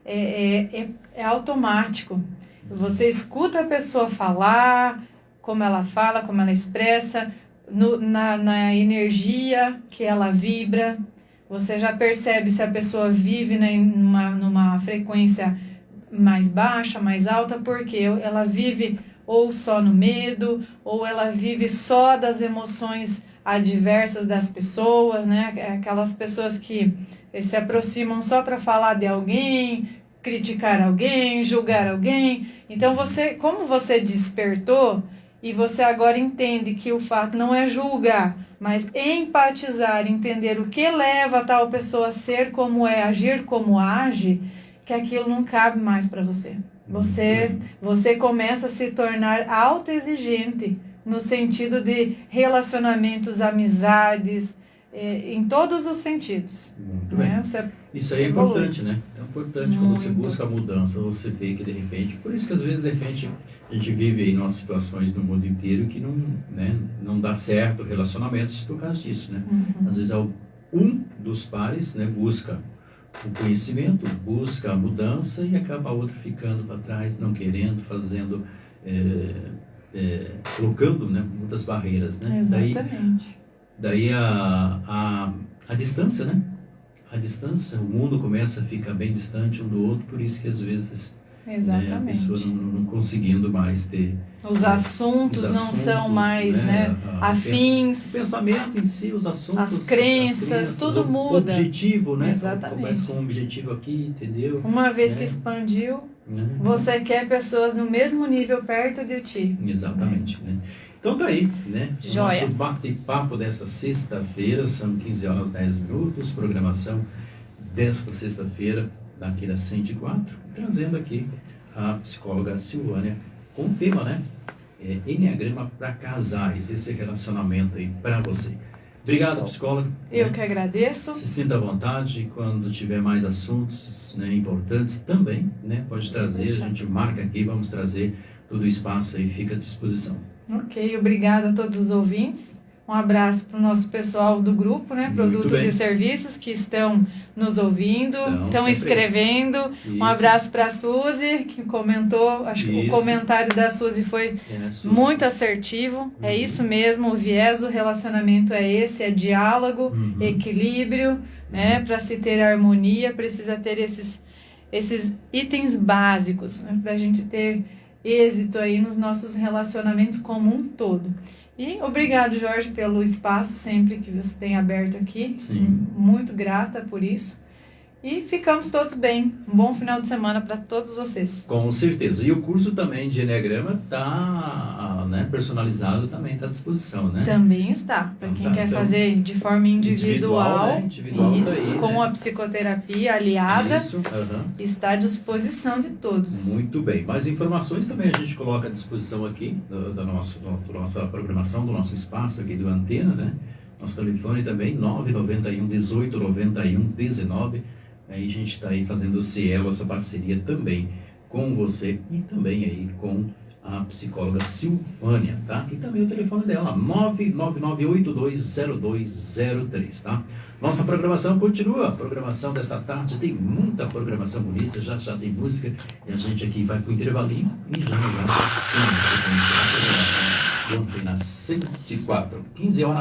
É automático. Você escuta a pessoa falar, como ela fala, como ela expressa, na energia que ela vibra. Você já percebe se a pessoa vive numa frequência mais baixa, mais alta, porque ela vive ou só no medo, ou ela vive só das emoções adversas das pessoas, né? Aquelas pessoas que se aproximam só para falar de alguém, criticar alguém, julgar alguém. Então, como você despertou e você agora entende que o fato não é julgar, mas empatizar, entender o que leva tal pessoa a ser como é, agir como age, que aquilo não cabe mais para você. Você começa a se tornar autoexigente no sentido de relacionamentos, amizades, em todos os sentidos. Muito né? bem. Isso aí é importante, né? É importante quando você busca a mudança, você vê que de repente, por isso que às vezes de repente a gente vive aí umas situações no mundo inteiro que não dá certo relacionamentos por causa disso, né? Às vezes um dos pares, né, busca o conhecimento, busca a mudança e acaba a outra ficando para trás, não querendo, fazendo, colocando, né, muitas barreiras, né? Exatamente. Daí a distância, né? A distância, o mundo começa a ficar bem distante um do outro, por isso que às vezes Exatamente. A pessoa não conseguindo mais ter... Os assuntos não são mais afins. O pensamento em si, os assuntos... As crenças, tudo muda. O objetivo, né? Exatamente. Começa com um objetivo aqui, entendeu? Uma vez que expandiu, você quer pessoas no mesmo nível perto de ti. Exatamente, né? Então tá aí, né? O Joia. nosso bate-papo desta sexta-feira, são 15 horas 10 minutos, programação desta sexta-feira, daqui da 104, trazendo aqui a psicóloga Silvânia com o tema, né? Enneagrama para casais, esse relacionamento aí para você. Obrigado, psicóloga. Eu que agradeço. Se sinta à vontade, quando tiver mais assuntos, né, importantes também, né? Pode trazer, a gente marca aqui, vamos trazer todo o espaço aí, fica à disposição. Ok, obrigada a todos os ouvintes. Um abraço para o nosso pessoal do grupo, né? Produtos e Serviços, que estão nos ouvindo, estão escrevendo. Isso. Um abraço para a Suzy, que comentou. Acho que o comentário da Suzy foi muito assertivo. É isso mesmo, o viés do relacionamento é esse, é diálogo, equilíbrio, né? Para se ter harmonia, precisa ter esses itens básicos, né? Para a gente ter êxito aí nos nossos relacionamentos como um todo. E obrigado, Jorge, pelo espaço sempre que você tem aberto aqui. Sim. Muito grata por isso. E ficamos todos bem. Um bom final de semana para todos vocês. Com certeza. E o curso também de Enneagrama está, né, personalizado, também está à disposição, né? Também está. Para quem quer fazer de forma individual, isso, daí, com a psicoterapia aliada, Isso, está à disposição de todos. Muito bem. Mais informações também a gente coloca à disposição aqui da nossa programação, do nosso espaço aqui do Antena, né? Nosso telefone também, 991 18 91 19. Aí a gente está aí fazendo essa parceria também com você e também aí com a psicóloga Silvânia, tá? E também o telefone dela, 999820203, tá? Nossa programação continua, a programação dessa tarde tem muita programação bonita, já tem música e a gente aqui vai pro intervalinho e já tem a programação ontem na 104, 15 horas.